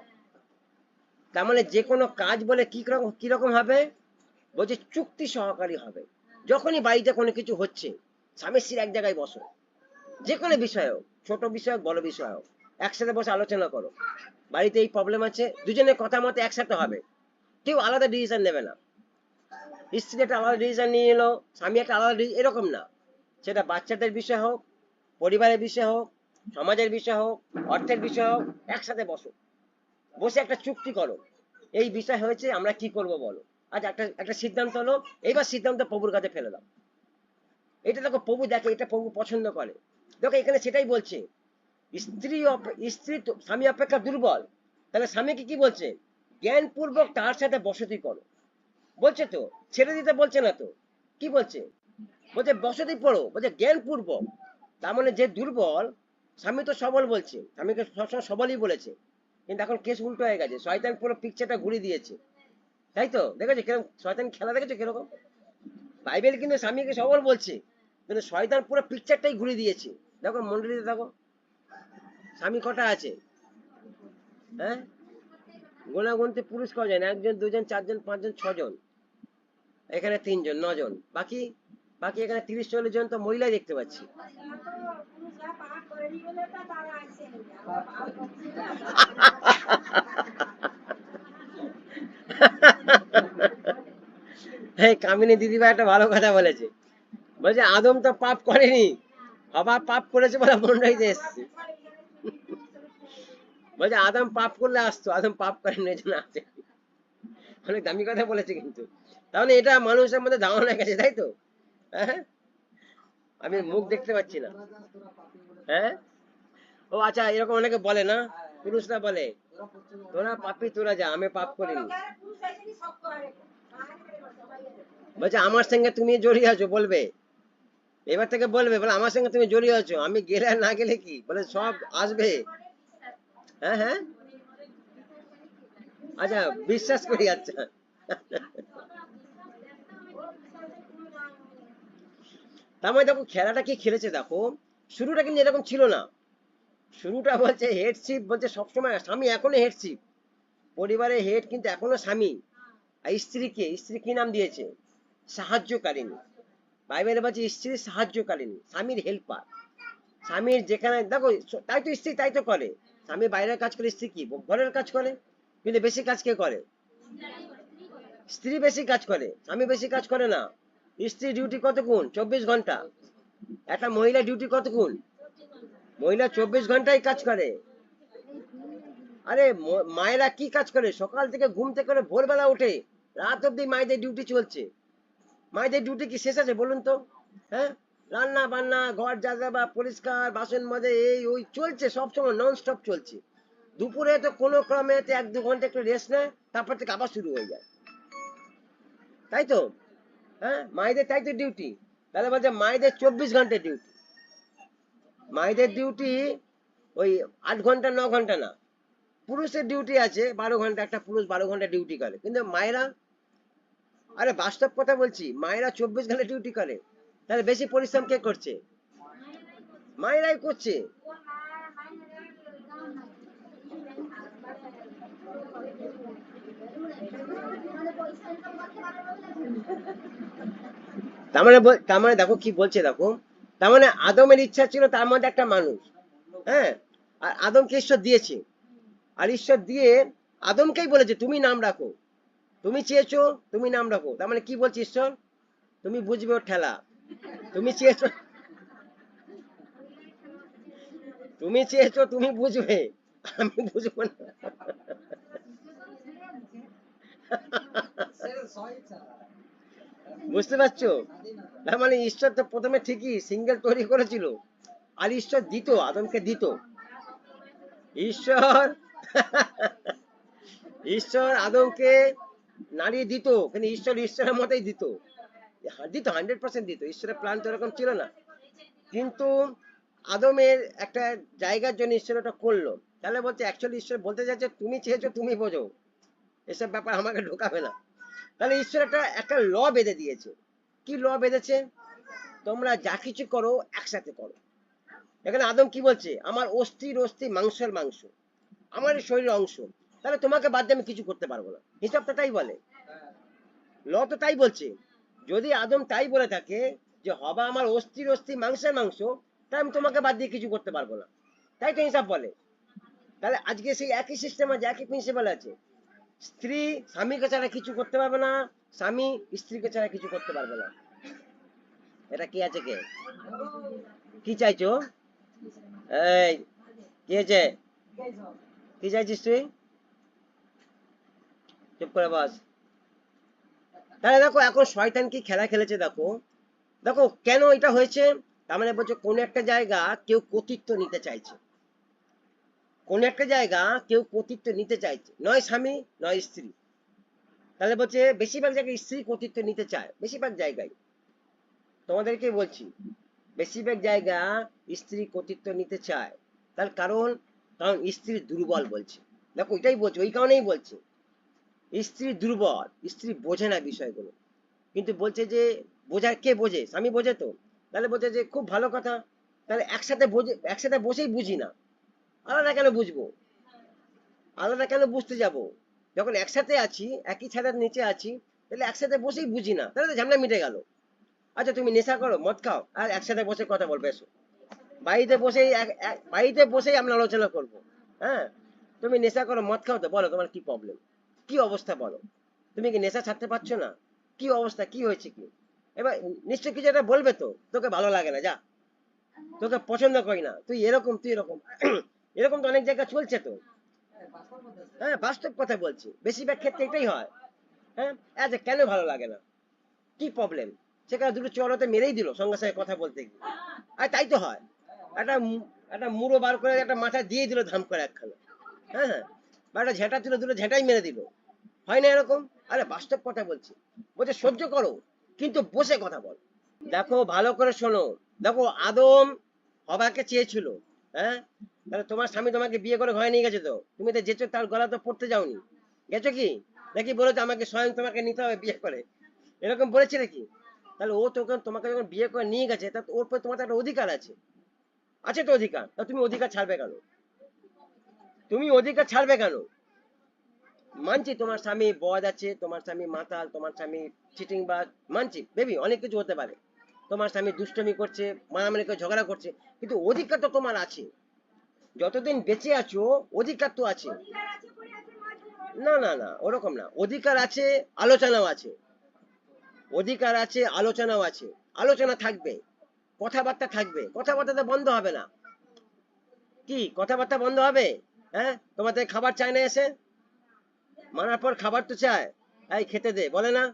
তার মানে যে কোনো কাজ বলে কি রকম হবে? বলছে চুক্তি সহকারী হবে। যখনই বাড়িতে কোনো কিছু হচ্ছে, স্বামী স্ত্রী এক জায়গায় বসো, যে কোনো বিষয় হোক, ছোট বিষয় হোক, বড় বিষয় হোক, একসাথে বসে আলোচনা করো। বাড়িতে এই প্রবলেম আছে, দুজনের কথা মতো একসাথে হবে, কেউ আলাদা ডিসিশন নেবে না। স্ত্রী একটা আলাদা ডিসিশন নিয়ে এলো, স্বামী একটা আলাদা এরকম না। সেটা বাচ্চাদের বিষয় হোক, পরিবারের বিষয় হোক, সমাজের বিষয় হোক, অর্থের বিষয় হোক, একসাথে বসো, বসে একটা চুক্তি করো। এই বিষয় হয়েছে, আমরা কি করব বলো। আজ একটা একটা সিদ্ধান্ত হলো, এইবার সিদ্ধান্ত প্রভুর কাছে ফেলে দাও। এটা দেখো প্রভু দেখে, এটা প্রভু পছন্দ করে। দেখো এখানে সেটাই বলছে, স্ত্রী স্বামী অপেক্ষা দুর্বল। তাহলে স্বামীকে কি বলছে? জ্ঞানপূর্বক তার সাথে বসতি করো বলছে তো, ছেড়ে দিতে বলছে না তো। কি বলছে? বলছে বসতি পড়ো, বলছে জ্ঞানপূর্বক। তার মানে যে দুর্বল, স্বামী তো সবল বলছে, স্বামীকে সবসময় সবলই বলেছে, কিন্তু এখন কেস উল্টো হয়ে গেছে, শয়তান পুরো পিকচারটা ঘুরিয়ে দিয়েছে, তাই তো? দেখেছো কিরকম শয়তান খেলা, দেখেছো কিরকম? বাইবেল কিন্তু স্বামীকে সবল বলছে, কিন্তু শয়তান পুরো পিকচারটাই ঘুরিয়ে দিয়েছে। দেখো মন্ডলীতে দেখো স্বামী কটা আছে? হ্যাঁ, গোনাগুনতি পুরুষ কজন? একজন, দুজন, চারজন, পাঁচজন, ছজন। এখানে তিনজন, নজন। বাকি বাকি এখানে 30-40 জন তো মহিলাই দেখতে পাচ্ছি। হ্যাঁ, কামিনী দিদিভাই একটা ভালো কথা বলেছে। বলছে আদম তো পাপ করেনি, বাবা পাপ করেছে বলে মন্ডলীতে এসছে। বলছে আদম পাপ করলে আসতো, আদম পাপ করেনি এই জন্য আসে। অনেক দামি কথা বলেছে কিন্তু। তাহলে এটা মানুষের মধ্যে ধারণা গেছে, তাই তো? হ্যাঁ, আমি মুখ দেখতে পাচ্ছি না। তোরা যাস, তোরা পাপি বলে হ্যাঁ, ও আচ্ছা, এরকম অনেকে বলে না, পুরুষরা বলে তোরা পশ্চিমবঙ্গে তোরা পাপি, তোরা যা, আমি পাপ করিনি। বলছে আমার সঙ্গে তুমি জড়িয়ে আছো, বলবে এবার থেকে, বলবে বলে আমার সঙ্গে তুমি জড়িয়ে আছো, আমি গেলে আর না গেলে কি, বলে সব আসবে। হ্যাঁ হ্যাঁ, আচ্ছা বিশ্বাস করি, আচ্ছা। তার মানে দেখো খেলাটা কি খেলেছে, দেখো শুরুটা কিন্তু এরকম ছিল না। শুরুটা বলছে হেডশিপ, বলছে সবসময় স্বামী এখনো হেডশিপ, পরিবারের হেড কিন্তু এখনো স্বামী। আর স্ত্রীকে, স্ত্রী কি নাম দিয়েছে? সাহায্যকারিণী। বাইবেলে বলছে স্ত্রী সাহায্যকারিণী, স্বামীর হেল্পার। স্বামীর যেখানে দেখো, তাই তো স্ত্রী তাই তো করে। স্বামী বাইরের কাজ করে, স্ত্রী কি ঘরের কাজ করে, কিন্তু বেশি কাজ কে করে? স্ত্রী বেশি কাজ করে, স্বামী বেশি কাজ করে না। স্ত্রী ডিউটি কতক্ষণ? 24 ঘন্টা। একটা মহিলা ডিউটি কতক্ষণ? মহিলা 24 ঘন্টাই কাজ করে। আরে মায়েরা কি কাজ করে? সকাল থেকে ঘুম থেকে করে ভোরবেলা উঠে রাত অব্দি মায়েদের ডিউটি চলছে। মায়েদের ডিউটি কি শেষ আছে বলুন তো? হ্যাঁ, রান্না বান্না, ঘর ঝাড়া বা পরিষ্কার, বাসন মাজা, এই ওই চলছে, সবসময় নন স্টপ চলছে। দুপুরে তো কোনো ক্রমে 1-2 ঘন্টা একটু রেস্ট নেয়, তারপর থেকে আবার শুরু হয়ে যায়, তাই তো? হ্যাঁ, মায়েদের তাই তো ডিউটি। তাহলে বলছে মায়েদের 24 ঘন্টা ডিউটি। মায়েদের ডিউটি ওই 8 ঘন্টা 9 ঘন্টা না। পুরুষের ডিউটি আছে 12 ঘন্টা, একটা পুরুষ 12 ঘন্টা ডিউটি করে, কিন্তু মায়েরা, আরে বাস্তব কথা বলছি, মায়েরা 24 ঘন্টা ডিউটি করে। তাহলে বেশি পরিশ্রম কে করছে? মায়েরাই করছে। তার মানে দেখো কি বলছে, দেখো তার মানে আদমের ইচ্ছা ছিল তার মধ্যে একটা মানুষ, হ্যাঁ, আর আদমকে ঈশ্বর দিয়েছে, আর ঈশ্বর দিয়ে আদমকেই বলেছে তুমি নাম রাখো, তুমি চেয়েছো তুমি নাম রাখো। তার মানে কি বলছে ঈশ্বর, তুমি বুঝবে ওর ঠেলা, তুমি চেয়েছো তুমি চেয়েছো তুমি বুঝবে, আমি বুঝবো না। সে স্বইচ্ছা বুঝতে পারছো? স্বাধীনতা। তার মানে ঈশ্বর তো প্রথমে ঠিকই সিঙ্গেল তৈরি করেছিল, আর ঈশ্বর দিত, আদমকে দিত, ঈশ্বর ঈশ্বর আদমকে নাড়িয়ে দিত, কিন্তু ঈশ্বর ঈশ্বরের মতোই দিত, দিত 100% দিত, ঈশ্বরের প্ল্যান তো এরকম ছিল না, কিন্তু আদমের একটা জায়গার জন্য ঈশ্বর ওটা করলো। তাহলে বলছে অ্যাকচুয়ালি ঈশ্বর বলতে চাইছে তুমি চেয়েছো তুমি বোঝো, এসব ব্যাপার আমাকে ঢোকাবে না। তাহলে ঈশ্বর একটা একটা ল বেঁধে দিয়েছে। কি ল বেঁধেছে, তোমরা যা কিছু করো একসাথে করো। এখানে আদম কি বলছে, আমার অস্থির অস্থি মাংসের মাংস, আমার শরীরের অংশ, তাহলে তোমাকে বাদ দিয়ে আমি কিছু করতে পারবো না, হিসাবটা তাই বলে, ল তো তাই বলছে। যদি আদম তাই বলে থাকে যে হবা আমার অস্থির অস্থি মাংসের মাংস, তাই আমি তোমাকে বাদ দিয়ে কিছু করতে পারবো না, তাই তো হিসাব বলে। তাহলে আজকে সেই একই সিস্টেম আছে, একই প্রিন্সিপাল আছে, স্ত্রী স্বামীকে ছাড়া কিছু করতে পারবে না, স্বামী স্ত্রীকে ছাড়া কিছু করতে পারবে না। এটা কি আছে কে, কি চাইছো, এই কি আছে, কি চাইছিস তুই, চুপ করে বস। তাহলে দেখো এখন শয়তান কি খেলা খেলেছে, দেখো দেখো কেন এটা হয়েছে। তার মানে বলছে কোন একটা জায়গা কেউ কর্তৃত্ব নিতে চাইছে, কোন একটা জায়গা কেউ কর্তৃত্ব নিতে চাইছে, নয় স্বামী নয় স্ত্রী। তাহলে বলছে বেশিরভাগ জায়গায় স্ত্রী কর্তৃত্ব নিতে চায়, বেশিরভাগ জায়গায় তোমাদেরকে বলছি, বেশিরভাগ জায়গা স্ত্রী কর্তৃত্ব নিতে চায়। তার কারণ, কারণ স্ত্রী দুর্বল বলছে, দেখো এটাই বলছে, ওই কারণেই বলছে স্ত্রী দুর্বল, স্ত্রী বোঝে না বিষয়গুলো। কিন্তু বলছে যে বোঝার কে বোঝে, স্বামী বোঝে তো। তাহলে বলছে যে খুব ভালো কথা, তাহলে একসাথে একসাথে বসেই বুঝি না, আলাদা কেন বুঝবো, আলাদা কেন বুঝতে যাব, যখন একসাথে আছি একই ছাদের নিচে আছি, তাহলে একসাথে বসেই বুঝি না, তাহলে তো ঝামেলা মিটে গেল। আচ্ছা তুমি নেশা করো, মদ খাও, আর একসাথে বসে কথা বলবে, এসো বাড়িতে বসেই বাড়িতে বসেই আমরা আলোচনা করব। হ্যাঁ, তুমি নেশা করো মদ খাও, তো বলো তোমার কি প্রবলেম, কি অবস্থা বলো, তুমি কি নেশা ছাড়তে পারছো না, কি অবস্থা, কি হয়েছে কি। এবার নিশ্চয় কিছু একটা বলবে তো, তোকে ভালো লাগে না, যা, তোকে পছন্দ করি না, তুই এরকম তুই এরকম এরকম তো অনেক জায়গায় চলছে তো। হ্যাঁ, বাস্তব কথা বলছি, বেশিরভাগ ক্ষেত্রে এটাই হয়। হ্যাঁ, আচ্ছা কেন ভালো লাগে না, কি প্রবলেম, সেখানে দুটো চড়তে মেরেই দিল সঙ্গে সঙ্গে কথা বলতে গিয়ে। আর তাই তো হয়, একটা একটা মুড়ো বার করে একটা মাথা দিয়ে দিল ধাম করে একখানা, হ্যাঁ হ্যাঁ, বা একটা ঝেঁটা তুলে দুটো ঝেঁটাই মেরে দিল, হয় না এরকম। আরে বাস্তব কথা বলছি, বলছে সহ্য করো কিন্তু বসে কথা বল। দেখো ভালো করে শোনো, দেখো আদম হবাকে চেয়েছিল, হ্যাঁ, তাহলে তোমার স্বামী তোমাকে বিয়ে করে ঘরে নিয়ে গেছে, তো তুমি তো যেছো তার গলা তো পড়তে যাওনি, গেছো কি, নাকি বলেছো আমাকে স্বয়ং তোমাকে নিতে হবে বিয়ে করে, এরকম বলেছে নাকি? তাহলে ও তোকে তোমাকে যখন বিয়ে করে নিয়ে গেছে, তা ওর পর তোমার তো একটা অধিকার আছে, আছে তো অধিকার, তা তুমি অধিকার ছাড়বে কেন, তুমি অধিকার ছাড়বে কেন? মানছি তোমার স্বামী বদ আছে, তোমার স্বামী মাতাল, তোমার স্বামী চিটিং বাজ, মানছি বেবি অনেক কিছু হতে পারে, তোমার স্বামী দুষ্টমি করছে, মারামারি করে ঝগড়া করছে, কিন্তু অধিকার তো তোমার আছে, যতদিন বেঁচে আছো অধিকার তো আছে। না না না, ওরকম না, অধিকার আছে, আলোচনাও আছে, অধিকার আছে আলোচনাও আছে, আলোচনা থাকবে, কথাবার্তা থাকবে, কথাবার্তা তো বন্ধ হবে না, কি কথাবার্তা বন্ধ হবে? হ্যাঁ, তোমাদের খাবার চায় না, এসে মারার পর খাবার তো চায়, এই খেতে দে বলে না,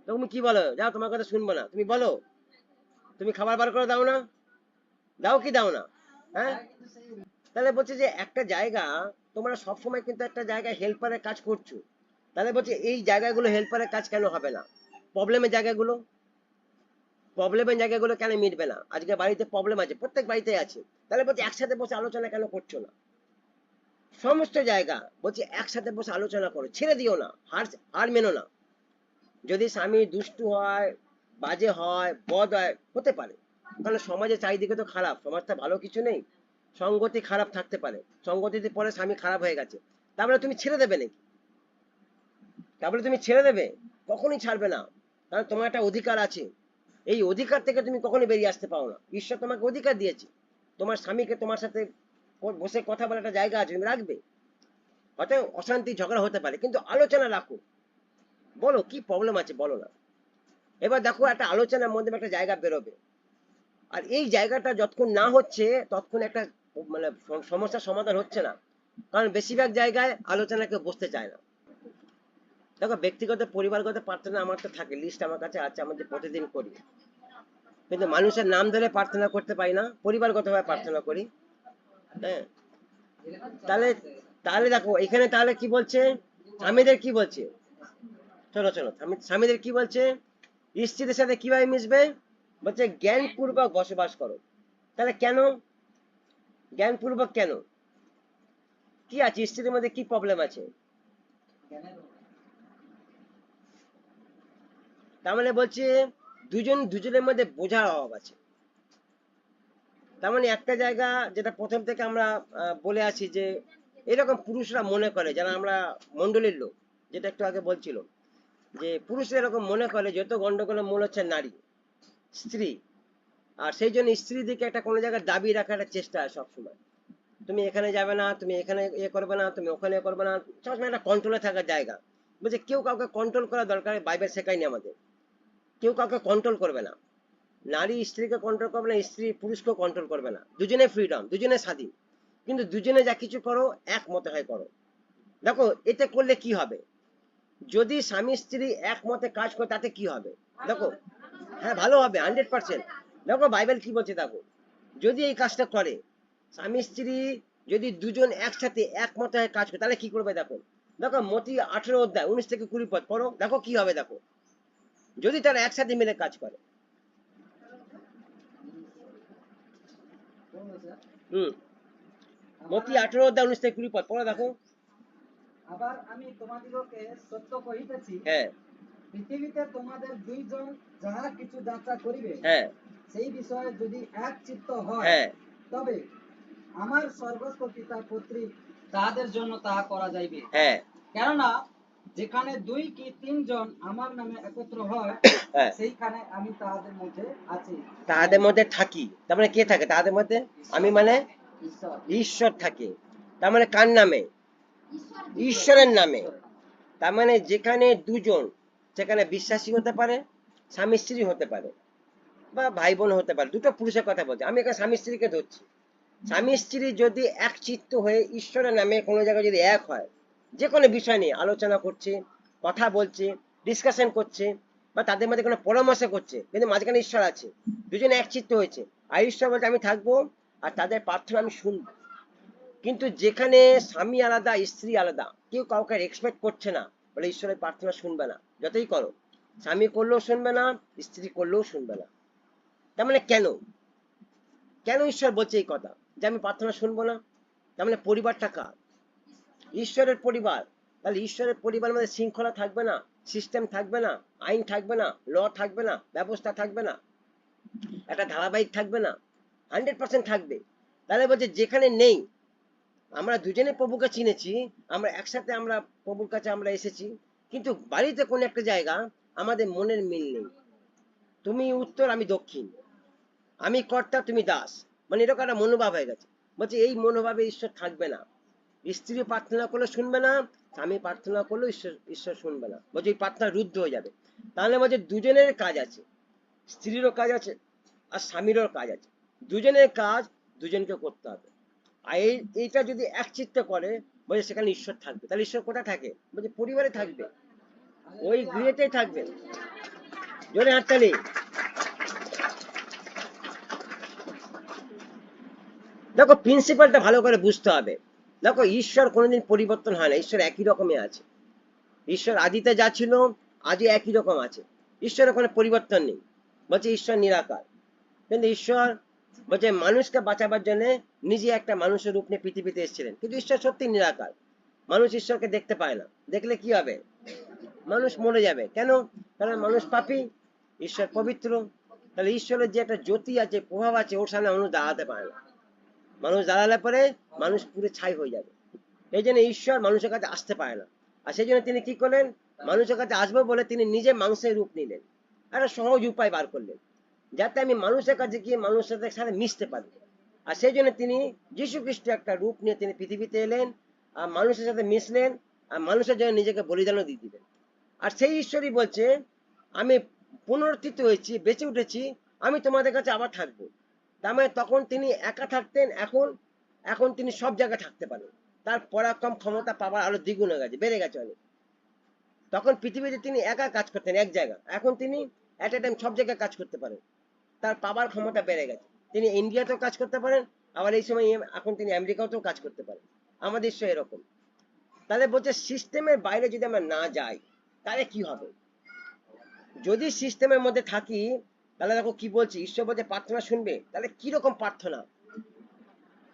তুমি কি বলো, যাও তোমার কথা শুনবো না, তুমি বলো, তুমি খাবার বার করে দাও না, দাও কি দাও না? হ্যাঁ, তাহলে বলছে যে একটা জায়গা, তোমরা সবসময় কিন্তু একটা জায়গায় হেল্পারের কাজ করছো, তাহলে বলছে এই জায়গাগুলো হেল্পারের কাজ কেন হবে না, প্রবলেমের জায়গাগুলো, প্রবলেমের জায়গাগুলো কেন মিটবে না? আজকে বাড়িতে প্রবলেম আছে, প্রত্যেক বাড়িতে আছে, তাহলে বলছে একসাথে বসে আলোচনা কেন করছো না? সমস্ত জায়গা বলছে একসাথে বসে আলোচনা করো, ছেড়ে দিও না, হার হার মেনো না। যদি স্বামী দুষ্টু হয়, বাজে হয়, বদ হয়, হতে পারে, কারণ সমাজের চারিদিকে তো খারাপ, সমাজটা ভালো কিছু নেই, সঙ্গতি খারাপ থাকতে পারে, সঙ্গতিতে পরে স্বামী খারাপ হয়ে গেছে, তারপরে তুমি ছেড়ে দেবে নাকি? তারপরে তুমি ছেড়ে দেবে? কখনোই ছাড়বে না, কারণ তোমার একটা অধিকার আছে। এই অধিকার থেকে তুমি কখনোই বেরিয়ে আসতে পারো না। ঈশ্বর তোমাকে অধিকার দিয়েছে, তোমার স্বামীকে তোমার সাথে বসে কথা বলার একটা জায়গা আছে, তুমি রাখবে। হয়তো অশান্তি ঝগড়া হতে পারে, কিন্তু আলোচনা রাখো, বলো কি প্রবলেম আছে, বলো না। এবার দেখো একটা আলোচনার মধ্যে একটা জায়গা বেরোবে। আর এই জায়গাটা যতক্ষণ না হচ্ছে ততক্ষণ একটা মানে সমস্যার সমাধান হচ্ছে না, কারণ বেশিরভাগ জায়গায় আলোচনা কেউ বসতে চায় না। দেখো ব্যক্তিগত পরিবারগত প্রার্থনা আমার তো থাকে, লিস্ট আমার কাছে আছে, আমাদের প্রতিদিন করি, কিন্তু মানুষের নাম ধরে প্রার্থনা করতে পারি না, পরিবারগতভাবে প্রার্থনা করি। হ্যাঁ, তাহলে তাহলে দেখো এখানে তাহলে কি বলছে, স্বামীদের কি বলছে, চলো চলো স্বামীদের কি বলছে, স্ত্রীদের সাথে কিভাবে মিশবে, বলছে জ্ঞানপূর্বক বসবাস করো। তাহলে কেন জ্ঞানপূর্বক, কেন, কি আছে স্ত্রীদের মধ্যে, কি প্রবলেম আছে? তার মানে বলছে দুজনের মধ্যে বোঝার অভাব আছে। তার মানে একটা জায়গা যেটা প্রথম থেকে আমরা বলে আছি যে এরকম পুরুষরা মনে করে, যারা আমরা মন্ডলীর লোক, যেটা একটু আগে বলছিল, যে পুরুষরা এরকম মনে করে যত গন্ডগোলের মূল হচ্ছে নারী, স্ত্রী। আর সেই জন্য স্ত্রী দিকে একটা কোনো জায়গায় দাবি রাখার একটা চেষ্টা হয় সবসময়, তুমি এখানে যাবে না, তুমি এখানে করবে না, তুমি ওখানে করবে না, সবসময় একটা কন্ট্রোলে থাকার জায়গা। বলছে কেউ কাউকে কন্ট্রোল করা দরকার, বাইবেল শেখায়নি আমাদের, কেউ কাউকে কন্ট্রোল করবে না। নারী স্ত্রীকে কন্ট্রোল করবে না, স্ত্রী পুরুষকেও কন্ট্রোল করবে না, দুজনে ফ্রিডম, দুজনে স্বাধীন, কিন্তু দুজনে যা কিছু করো একমতে হয় করো। দেখো এতে করলে কি হবে, যদি স্বামী স্ত্রী একমতে কাজ করে তাতে কি হবে, দেখো হ্যাঁ ভালো হবে 100%। দেখো বাইবেল কি বলছে, দেখো যদি এই কাজটা করে স্বামী স্ত্রী, যদি দুজন একসাথে একমতে হয়ে কাজ করে তাহলে কি করবে, দেখো দেখো মতি 18 অধ্যায় 19 থেকে 20 পদ পড়ো, দেখো কি হবে, দেখো যদি তারা একসাথে মিলে কাজ করে। মতি 18 অধ্যায় 19 থেকে 20 পদ পড়ো, দেখো। আবার আমি তোমাদিগকে সত্য কহিতেছি, হ্যাঁ পৃথিবীতে তোমাদের দুইজন যাহা কিছু যাত্রা করিবে, হ্যাঁ সেই বিষয়ে যদি এক চিত্ত হয়, হ্যাঁ তবে আমার স্বর্গস্থ পিতা কর্তৃক তাহাদের জন্য তাহা করা যাইবে। হ্যাঁ কেননা যেখানে 2 কি 3 জন আমার নামে একত্র হয়, হ্যাঁ সেইখানে আমি তাহাদের মধ্যে আছি। তাদের মধ্যে থাকি, তার মানে কে থাকে তাদের মধ্যে, আমি মানে ঈশ্বর। ঈশ্বর থাকে। তার মানে কার নামে, ঈশ্বরের নামে। তার মানে যেখানে দুজন, সেখানে বিশ্বাসী হতে পারে, স্বামী স্ত্রী হতে পারে, বা ভাই বোন হতে পারে, দুটো পুরুষের কথা বলছি, আমি এখানে স্বামী স্ত্রীকে ধরছি। স্বামী স্ত্রী যদি এক চিত্ত হয়ে ঈশ্বরের নামে কোনো জায়গায় যদি এক হয়, যে কোনো বিষয় নিয়ে আলোচনা করছে, কথা বলছে, ডিসকাশন করছে, বা তাদের মধ্যে কোনো পরামর্শ করছে, কিন্তু মাঝখানে ঈশ্বর আছে, দুজনে এক চিত্ত হয়েছে, আর ঈশ্বর বলতে আমি থাকবো আর তাদের প্রার্থনা আমি শুনবো। কিন্তু যেখানে স্বামী আলাদা স্ত্রী আলাদা, কেউ কাউকে এক্সপেক্ট করছে না, বলে ঈশ্বরের প্রার্থনা শুনবে না, যতই করো, স্বামী করলেও শুনবে না, স্ত্রী করলেও শুনবে না। তার মানে কেন, কেন ঈশ্বর বলছে এই কথা যে আমি প্রার্থনা শুনবো না? তার মানে পরিবারটা কার, ঈশ্বরের পরিবার। তাহলে ঈশ্বরের পরিবারের মধ্যে শৃঙ্খলা থাকবে না, সিস্টেম থাকবে না, আইন থাকবে না, ল থাকবে না, ব্যবস্থা থাকবে না, একটা ধারাবাহিক থাকবে না, 100% থাকবে। তাহলে বলছে যেখানে নেই, আমরা দুজনে প্রভুকে চিনেছি, আমরা একসাথে আমরা প্রভুর কাছে আমরা এসেছি, কিন্তু বাড়িতে কোন একটা জায়গা আমাদের মনের মিল নেই, তুমি উত্তর আমি দক্ষিণ, আমি কর্তা তুমি দাস, মানে এরকম একটা মনোভাব হয়ে গেছে। বলছে এই মনোভাবে ঈশ্বর থাকবে না, স্ত্রী প্রার্থনা করলে শুনবে না, স্বামী প্রার্থনা করলেও ঈশ্বর ঈশ্বর শুনবে না, বলছে এই প্রার্থনা রুদ্ধ হয়ে যাবে। তাহলে বলছে দুজনের কাজ আছে, স্ত্রীরও কাজ আছে আর স্বামীরও কাজ আছে, দুজনের কাজ দুজনকে করতে হবে। আর এইটা যদি এক চিত্তে করে, বলছে সেখানে ঈশ্বর থাকবে। তাহলে ঈশ্বর কোথায় থাকে, বলছে পরিবারে থাকবে, ওই গৃহেতেই থাকবে। জোরে হাততালি। দেখো প্রিন্সিপালটা ভালো করে বুঝতে হবে। দেখো ঈশ্বর কোনোদিন পরিবর্তন হয় না, ঈশ্বর একই রকমই আছে। ঈশ্বর আদিতে যা ছিল আজও একই রকম আছে, ঈশ্বরের কোনো পরিবর্তন নেই। বলছে ঈশ্বর নিরাকার, কিন্তু ঈশ্বর বলছে মানুষকে বাঁচাবার জন্য নিজে একটা মানুষের রূপ নিয়ে পৃথিবীতে এসেছিলেন, কিন্তু ঈশ্বর সত্যি নিরাকার। মানুষ ঈশ্বরকে দেখতে পায় না, দেখলে কি হবে, মানুষ মরে যাবে। কেন, কারণ মানুষ পাপী, ঈশ্বর পবিত্র। তাহলে ঈশ্বরের যে একটা জ্যোতি আছে, প্রভাব আছে, ওর সামনে মানুষ দাঁড়াতে পারে না, মানুষ দাঁড়ালে পরে মানুষ পুরো ছাই হয়ে যাবে। এই জন্য ঈশ্বর মানুষের কাছে আসতে পারে না। আর সেই জন্য তিনি কি করলেন, মানুষের কাছে আসবো বলে তিনি নিজে মাংসের রূপ নিলেন, একটা সহজ উপায় বার করলেন যাতে আমি মানুষের কাছে গিয়ে মানুষের সাথে মিশতে পারি। আর সেই জন্য তিনি যীশু খ্রিস্ট একটা রূপ নিয়ে তিনি পৃথিবীতে এলেন, আর মানুষের সাথে মিশলেন, আর মানুষের জন্য নিজেকে বলিদানও দিয়ে দিলেন। আর সেই ঈশ্বরই বলছে, আমি পুনরুত্থিত হয়েছি, বেঁচে উঠেছি, আমি তোমাদের কাছে আবার থাকবো। তার মানে তখন তিনি একা থাকতেন, এখন এখন তিনি সব জায়গায় থাকতে পারেন। তার পরাক্রম ক্ষমতা পাওয়ার আরো দ্বিগুণ হয়ে গেছে, বেড়ে গেছে অনেক। তখন পৃথিবীতে তিনি একা কাজ করতেন এক জায়গায়, এখন তিনি এট এ টাইম সব জায়গায় কাজ করতে পারেন। তার পাওয়ার ক্ষমতা বেড়ে গেছে, তিনি ইন্ডিয়াতেও কাজ করতে পারেন, আবার এই সময় এখন তিনি আমেরিকাতেও কাজ করতে পারেন। আমাদের ঈশ্বর এরকম। তাহলে বলছে সিস্টেমের বাইরে যদি আমরা না যাই তাহলে কি হবে? যদি সিস্টেমের মধ্যে থাকি তাহলে দেখো কি বলছি, ঈশ্বর বলছে প্রার্থনা শুনবে। তাহলে কিরকম প্রার্থনা,